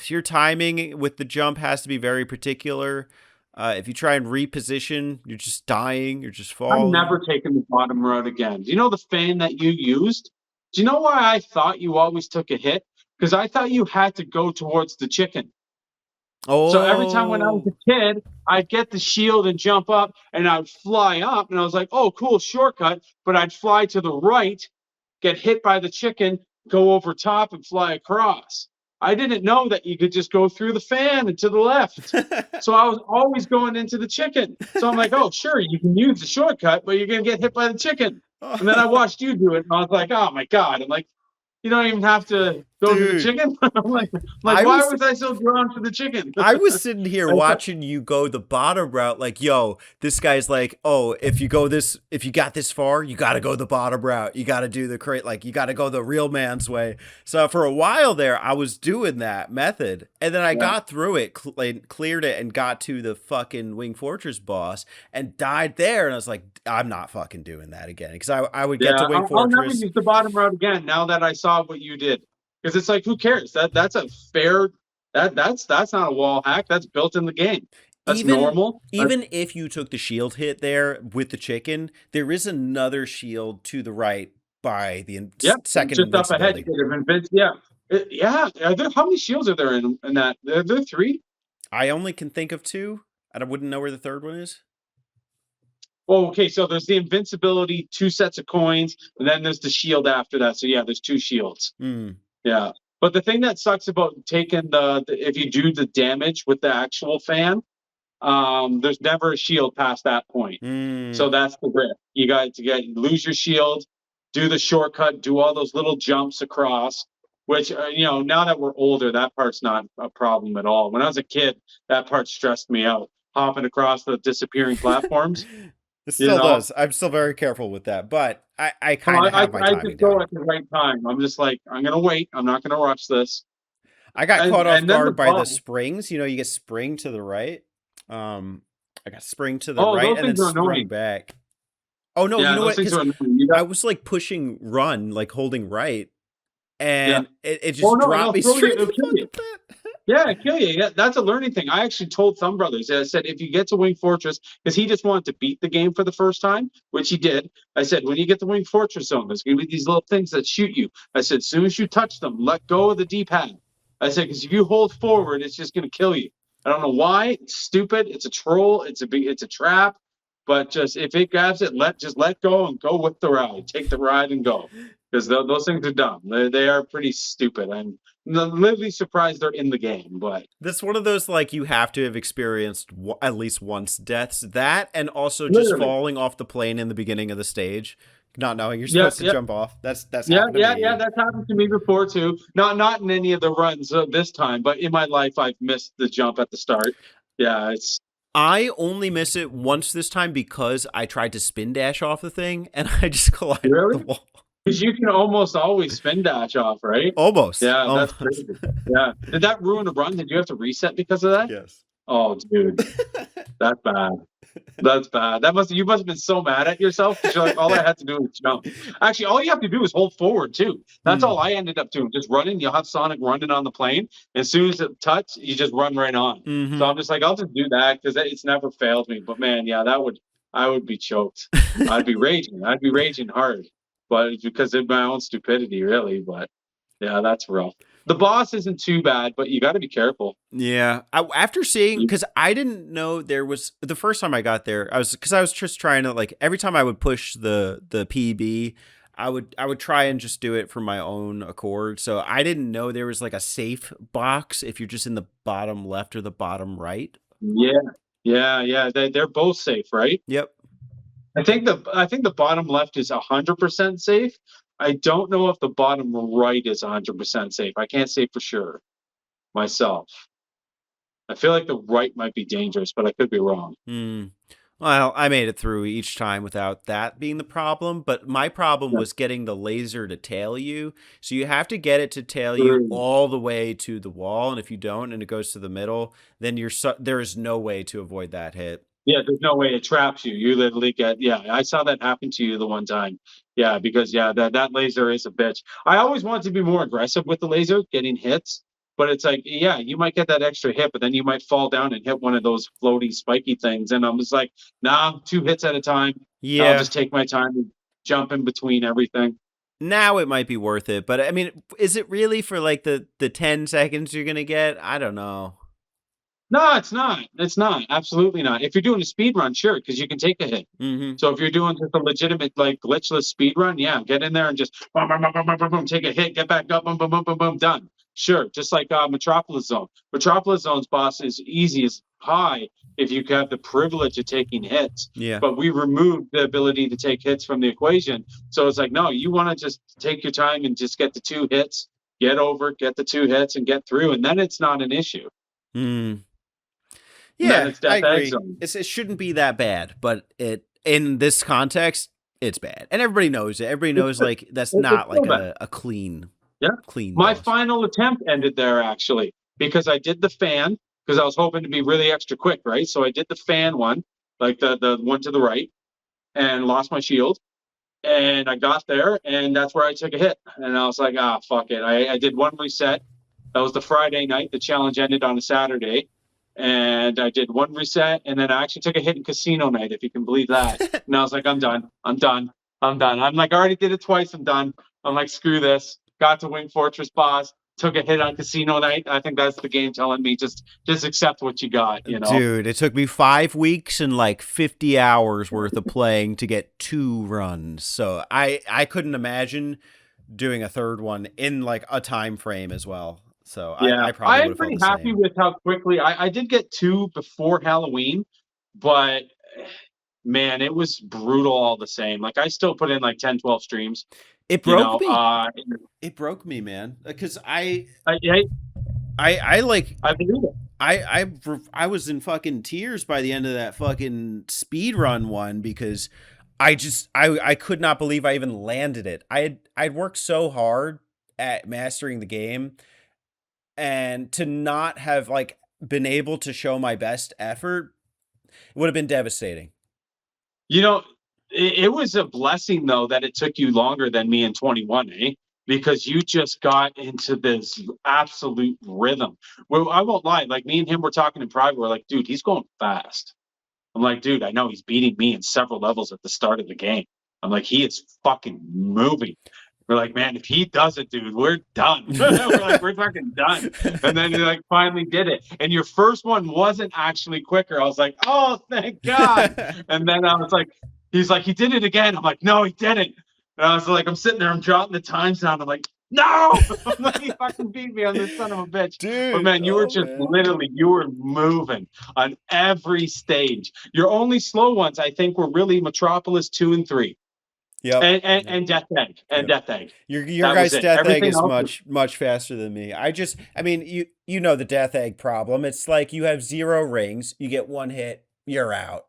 your timing with the jump has to be very particular. If you try and reposition, you're just dying, you're just I'm never falling. taking the bottom road again. Do you know the fan that you used? Do you know why I thought you always took a hit? Because I thought you had to go towards the chicken. So every time when I was Oh. a kid, I'd get the shield and jump up, and I'd fly up, and I was like, "Oh, cool, shortcut." But I'd fly to the right, get hit by the chicken, go over top, and fly across. I didn't know that you could just go through the fan and to the left. So I was always going into the chicken. So I'm like, "Oh, sure, you can use the shortcut, but you're gonna get hit by the chicken." And then I watched you do it, and I was like, "Oh my god!" I'm like, "You don't even have to go to the Dude, chicken." I'm like, I why was was I so drawn to the chicken? I was sitting here I thought, watching you go the bottom route, like, yo, this guy's like, oh, if you got this far, you got to go the bottom route. You got to do the like, you got to go the real man's way. So for a while there, I was doing that method, and then I yeah, got through it, cleared it, and got to the fucking Wing Fortress boss, and died there. And I was like, I'm not fucking doing that again, because I would get yeah. to Wing I'll never Fortress. use the bottom route again. Now that I saw what you did, because it's like, who cares? That's a fair. That's not a wall hack. That's built in the game. That's even normal. even if you took the shield hit there with the chicken, there is another shield to the right by the Yep, second just up ahead. You invincibility. could have been, yeah, yeah. How many shields are there in that? Are there three? I only can think of two, and I wouldn't know where the third one is. Oh, okay. So there's the invincibility, two sets of coins, and then there's the shield after that. So yeah, there's two shields. Hmm. Yeah. But the thing that sucks about taking if you do the damage with the actual fan, there's never a shield past that point. Hmm. So that's the rip. You got to lose your shield, do the shortcut, do all those little jumps across. Which now that we're older, that part's not a problem at all. When I was a kid, that part stressed me out. Hopping across the disappearing platforms, It you still know. does. I'm still very careful with that, but I Oh, kind of have my I timing just go down. at the right time. I'm just like, I'm gonna wait. I'm not gonna rush this. I got caught off And then the guard by the boss. springs. You get spring to the right. Um, I got spring to the Oh, right those and then things are sprung annoying. back. Oh no, you Yeah, know those what? things Because are annoying. You I got was like pushing run, like holding right, yeah. and it Oh just no, dropped it'll me throw you. straight to It'll the kill you. fucking pit. Yeah, kill you. Yeah, that's a learning thing. I actually told Thumb Brothers. I said if you get to Wing Fortress, because he just wanted to beat the game for the first time, which he did. I said when you get to Wing Fortress zone, there's going to be these little things that shoot you. I said as soon as you touch them, let go of the D-pad. I said because if you hold forward, it's just going to kill you. I don't know why. It's stupid. It's a troll. It's a trap. But just if it grabs it, let go and go with the ride. Take the ride and go because those things are dumb. They are pretty stupid. I'm literally surprised they're in the game, but. That's one of those like you have to have experienced at least once deaths. That and also just Literally. falling off the plane in the beginning of the stage, not knowing you're Yep, supposed to yep. jump off. That's Yeah, happened to yeah, yeah. me. That's happened to me before too. Not in any of the runs this time, but in my life, I've missed the jump at the start. Yeah, it's I only miss it once this time because I tried to spin dash off the thing and I just collided with really the wall. because you can almost always spin dash off, right? Almost. Yeah, that's Almost. crazy. Yeah. Did that ruin a run? Did you have to reset because of that? Yes. Oh, dude, that's bad. That's bad. You must have been so mad at yourself because you're like, all I had to do was jump. Actually, all you have to do is hold forward too. That's Hmm. all I ended up doing. Just running. You'll have Sonic running on the plane. As soon as it touches, you just run right on. So Mm-hmm. I'm just like, I'll just do that because it's never failed me. But man, yeah, I would be choked. I'd be raging. I'd be raging hard. But it's because of my own stupidity, really. But yeah, that's rough. The boss isn't too bad, but you got to be careful. Yeah. After seeing, You- because I didn't know there was the first time I got there, I was just trying to like every time I would push the PB, I would try and just do it from my own accord. So I didn't know there was like a safe box if you're just in the bottom left or the bottom right. Yeah, yeah, yeah. They're both safe, right? Yep. I think the bottom left is 100% safe. I don't know if the bottom right is 100% safe. I can't say for sure myself. I feel like the right might be dangerous, but I could be wrong. Hmm. Well, I made it through each time without that being the problem, but my problem Yeah. was getting the laser to tail you. So you have to get it to tail you Mm. all the way to the wall, and if you don't and it goes to the middle, then there is no way to avoid that hit. Yeah, there's no way it traps you. You literally get, yeah, I saw that happen to you the one time. Yeah, because yeah, that laser is a bitch. I always wanted to be more aggressive with the laser, getting hits, but it's like, yeah, you might get that extra hit, but then you might fall down and hit one of those floaty spiky things. And I'm just like, nah, 2 hits at a time. I'll Yeah. just take my time and jump in between everything. Now it might be worth it, but I mean, is it really for like the 10 seconds you're going to get? I don't know. No, it's not. It's not. Absolutely not. If you're doing a speed run, sure, because you can take a hit. Mhm. So if you're doing just a legitimate like glitchless speed run, yeah, get in there and just boom, boom, boom, boom, boom, boom, boom, take a hit, get back up, boom, boom, boom, boom, boom, done. Sure, just like Metropolis Zone. Metropolis Zone's boss is easy as pie if you have the privilege of taking hits. Yeah. But we removed the ability to take hits from the equation. So it's like, no, you want to just take your time and just get the 2 hits, get over, get the 2 hits, and get through, and then it's not an issue. Hmm. And then Yeah, it's I Death Egg agree. Zone. It shouldn't be that bad, but it in this context, it's bad, and everybody knows it. Everybody It's, knows like that's it's not so like bad. a clean Yeah. clean My boss. final attempt ended there actually because I did the fan because I was hoping to be really extra quick, right? So I did the fan one, like the one to the right, and lost my shield. And I got there, and that's where I took a hit. And I was like, ah, fuck it. I did one reset. That was the Friday night. The challenge ended on a Saturday. And I did one reset, and then I actually took a hit in casino night, if you can believe that. And I was like, I'm done. I'm done. I'm done. I'm like, I already did it twice. I'm done. I'm like, screw this. Got to Wing Fortress boss. Took a hit on casino night. I think that's the game telling me just accept what you got, you know? Dude, it took me 5 weeks and like 50 hours worth of playing to get 2 runs. So I couldn't imagine doing a third one in like a time frame as well. So Yeah, I probably I would am have felt pretty the happy same. with how quickly I did get 2 before Halloween, but man, it was brutal all the same. Like I still put in like 10, 12 streams, It you broke know. me. It broke me, man. Because I I like I believe it. I was in fucking tears by the end of that fucking speed run one because I could not believe I even landed it. I'd worked so hard at mastering the game, and to not have like been able to show my best effort would have been devastating. You know, it was a blessing though that it took you longer than me in 21, eh? Because you just got into this absolute rhythm. Well, I won't lie, like me and him were talking in private, we're like, dude, he's going fast. I'm like, dude, I know he's beating me in several levels at the start of the game. I'm like, he is fucking moving. We're like, man, if he does it, dude, we're done. We're like, we're fucking done. And then he like finally did it. And your first one wasn't actually quicker. I was like, oh, thank God. And then I was like, he's like, he did it again. I'm like, no, he didn't. And I was like, I'm sitting there, I'm jotting the times down. I'm like, no, I'm like, he fucking beat me on this son of a bitch. But Dude, man, you were oh just man. literally, you were moving on every stage. Your only slow ones, I think, were really Metropolis 2 and 3 Yep. Yep. and Death Egg and Yep. Death Egg. Your That was guy's it. death egg Everything is else was, much faster than me. I mean you know the death egg problem. It's like you have 0 rings, you get 1 hit, you're out.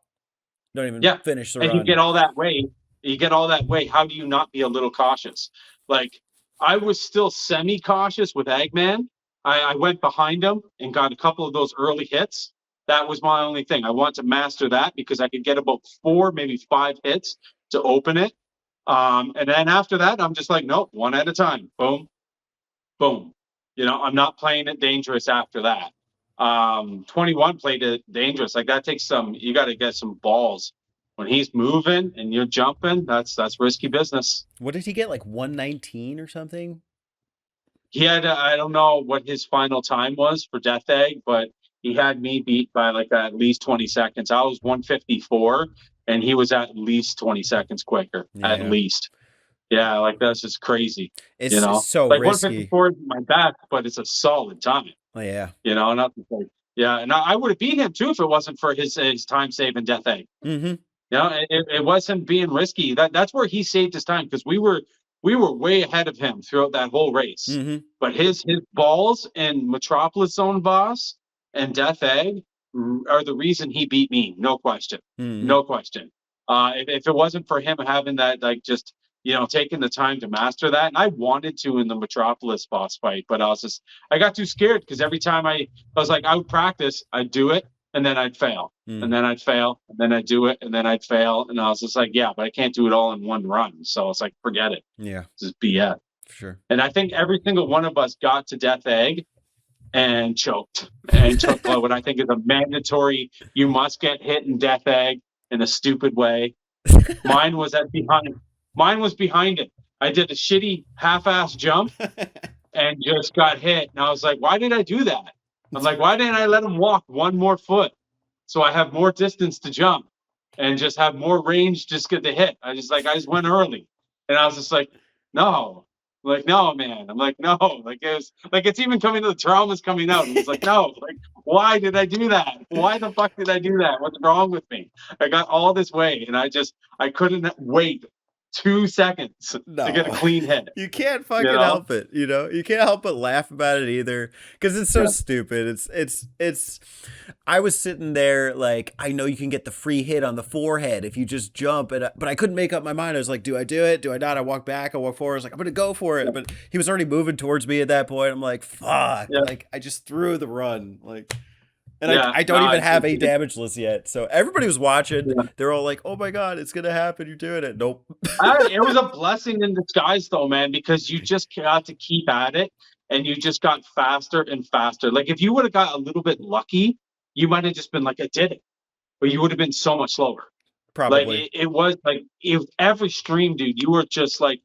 Don't even yeah. finish the And you run. get all that way. You get all that way. How do you not be a little cautious? Like I was still semi cautious with Eggman. I went behind him and got a couple of those early hits. That was my only thing. I want to master that because I could get about 4, maybe 5 hits to open it. And then after that, I'm just like, nope, one at a time. Boom, boom. You know, I'm not playing it dangerous after that. 21 played it dangerous. Like that takes some. You got to get some balls when he's moving and you're jumping. That's risky business. What did he get, like 119 or something? He had I don't know what his final time was for Death Egg, but he had me beat by like at least 20 seconds. I was 154 and he was at least 20 seconds quicker. At Yeah. least. Yeah, like that's just crazy. You It's know, so like risky. 154 is my best, but it's a solid time. Oh, yeah. You know, not like, yeah, and I would have beat him too if it wasn't for his time save and Death Egg. Mm-hmm. You know, it wasn't being risky. That's where he saved his time because we were way ahead of him throughout that whole race. Mm-hmm. But his balls and Metropolis Zone boss and Death Egg are the reason he beat me. No question. Mm-hmm. No question. If it wasn't for him having that, like, just, taking the time to master that, and I wanted to in the Metropolis boss fight, but I got too scared because every time I was like, I would practice, I'd do it, and then I'd fail, Mm. and then I'd fail, and then I'd do it, and then I'd fail. And I was just like, yeah, but I can't do it all in one run. So it's like, forget it. Yeah, Just BS. for sure. And I think every single one of us got to Death Egg and choked and took what I think is a mandatory, you must get hit in Death Egg in a stupid way. Mine was behind it. I did a shitty half-ass jump and just got hit. And I was like, why did I do that? I'm like, why didn't I let him walk one more foot so I have more distance to jump and just have more range just get the hit? I just went early. And I was just like, no. Like, no, man. I'm like, no. Like it's even coming to the traumas coming out. And it's like, no, like, why did I do that? Why the fuck did I do that? What's wrong with me? I got all this way and I couldn't wait 2 seconds to get a clean hit. You can't fucking help it, you know? You can't help but laugh about it either because it's so stupid. It's I was sitting there like, I know you can get the free hit on the forehead if you just jump, but I couldn't make up my mind. I was like, do I do it? Do I not? I walk back, I walk forward. I was like, I'm going to go for it. But he was already moving towards me at that point. I'm like, fuck. Like, I just threw the run. Like, and I don't even have a damageless yet. So everybody was watching. Yeah. They're all like, oh my God, it's going to happen. You're doing it. Nope. It was a blessing in disguise though, man, because you just got to keep at it and you just got faster and faster. Like if you would have got a little bit lucky, you might have just been like, I did it. But you would have been so much slower. Probably. Like it was like every stream, dude, you were just like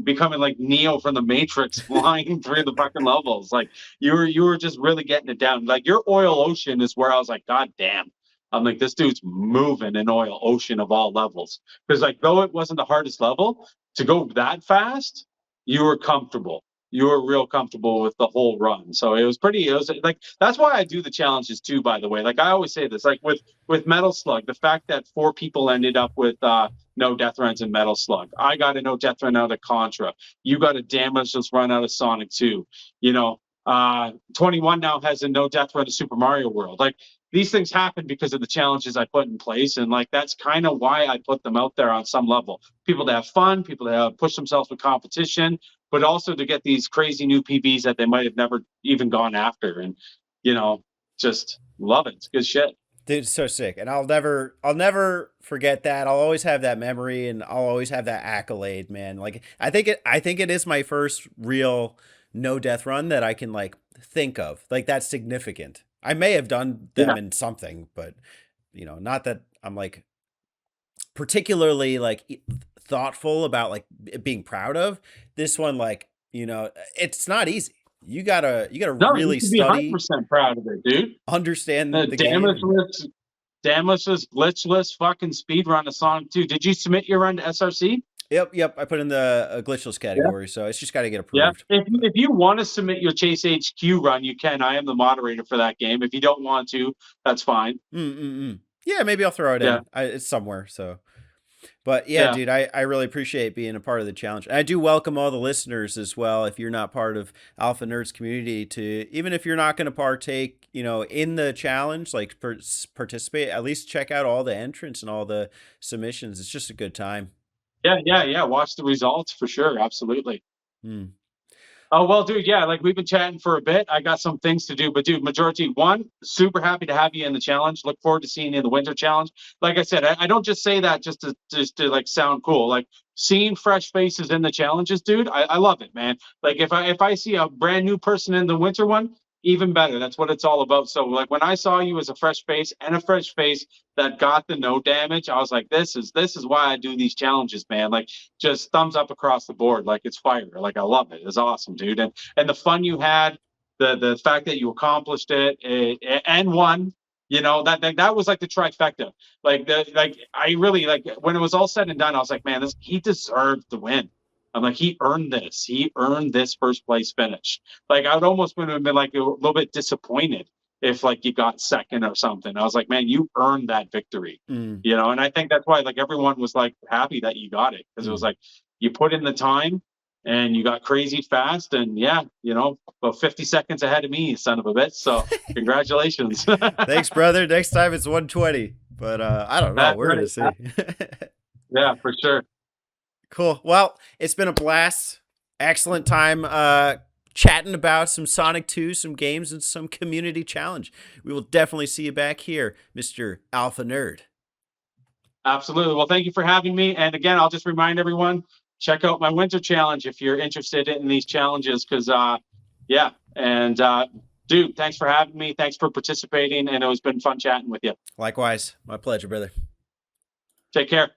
becoming like Neo from the Matrix flying through the fucking levels. Like you were just really getting it down. Like your Oil Ocean is where I was like, God damn. I'm like, this dude's moving in Oil Ocean of all levels. Because like though it wasn't the hardest level, to go that fast, you were comfortable. You were real comfortable with the whole run. So it was like, that's why I do the challenges too, by the way. Like I always say this, like with Metal Slug, the fact that 4 people ended up with no death runs in Metal Slug. I got a no death run out of Contra. You got a damageless run out of Sonic 2. You know, 21 now has a no death run of Super Mario World. Like these things happen because of the challenges I put in place. And like, that's kind of why I put them out there on some level. People to have fun, people to push themselves with competition, but also to get these crazy new PBs that they might have never even gone after. And, you know, just love it. It's good shit. Dude, it's so sick. And I'll never forget that. I'll always have that memory and I'll always have that accolade, man. Like I think it is my first real no death run that I can like think of. Like that's significant. I may have done them in something, but you know, not that I'm like particularly like thoughtful about like being proud of this one. Like, you know, it's not easy. You gotta really study. 100% proud of it, dude. Understand the damageless, glitchless fucking speed run of Sonic 2. Did you submit your run to SRC? Yep. I put in the glitchless category, so it's just got to get approved. Yeah. If you want to submit your Chase HQ run, you can. I am the moderator for that game. If you don't want to, that's fine. Yeah, maybe I'll throw it in. It's somewhere, so. But yeah, dude, I really appreciate being a part of the challenge. And I do welcome all the listeners as well. If you're not part of Alpha Nerds community, to even if you're not going to partake, you know, in the challenge, like participate, at least check out all the entrants and all the submissions. It's just a good time. Yeah. Watch the results for sure. Absolutely. Oh, well, dude, yeah, like we've been chatting for a bit. I got some things to do, but dude, Majora T, one, super happy to have you in the challenge. Look forward to seeing you in the winter challenge. Like I said, I don't just say that just to like sound cool. Like seeing fresh faces in the challenges, dude, I love it, man. Like if I see a brand new person in the winter one, even better. That's what it's all about. So like when I saw you as a fresh face that got the no damage, I was like, this is why I do these challenges, man. Like just thumbs up across the board. Like it's fire. Like I love it. It's awesome, dude. And the fun you had, the fact that you accomplished it and won, you know, that was like the trifecta. Like I really like when it was all said and done, I was like, man, he deserved the win. I'm like, he earned this. He earned this first place finish. Like, I would almost have been like a little bit disappointed if like you got second or something. I was like, man, you earned that victory, you know? And I think that's why like everyone was like happy that you got it. Cause it was like, you put in the time and you got crazy fast and you know, about 50 seconds ahead of me, you son of a bitch. So congratulations. Thanks, brother. Next time it's 120, but I don't know. We're going to see. Yeah, for sure. Cool. Well, it's been a blast. Excellent time chatting about some Sonic 2, some games, and some community challenge. We will definitely see you back here, Mr. Alpha Nerd. Absolutely. Well, thank you for having me. And again, I'll just remind everyone, check out my winter challenge if you're interested in these challenges. Because, yeah. And, dude, thanks for having me. Thanks for participating. And it has been fun chatting with you. Likewise. My pleasure, brother. Take care.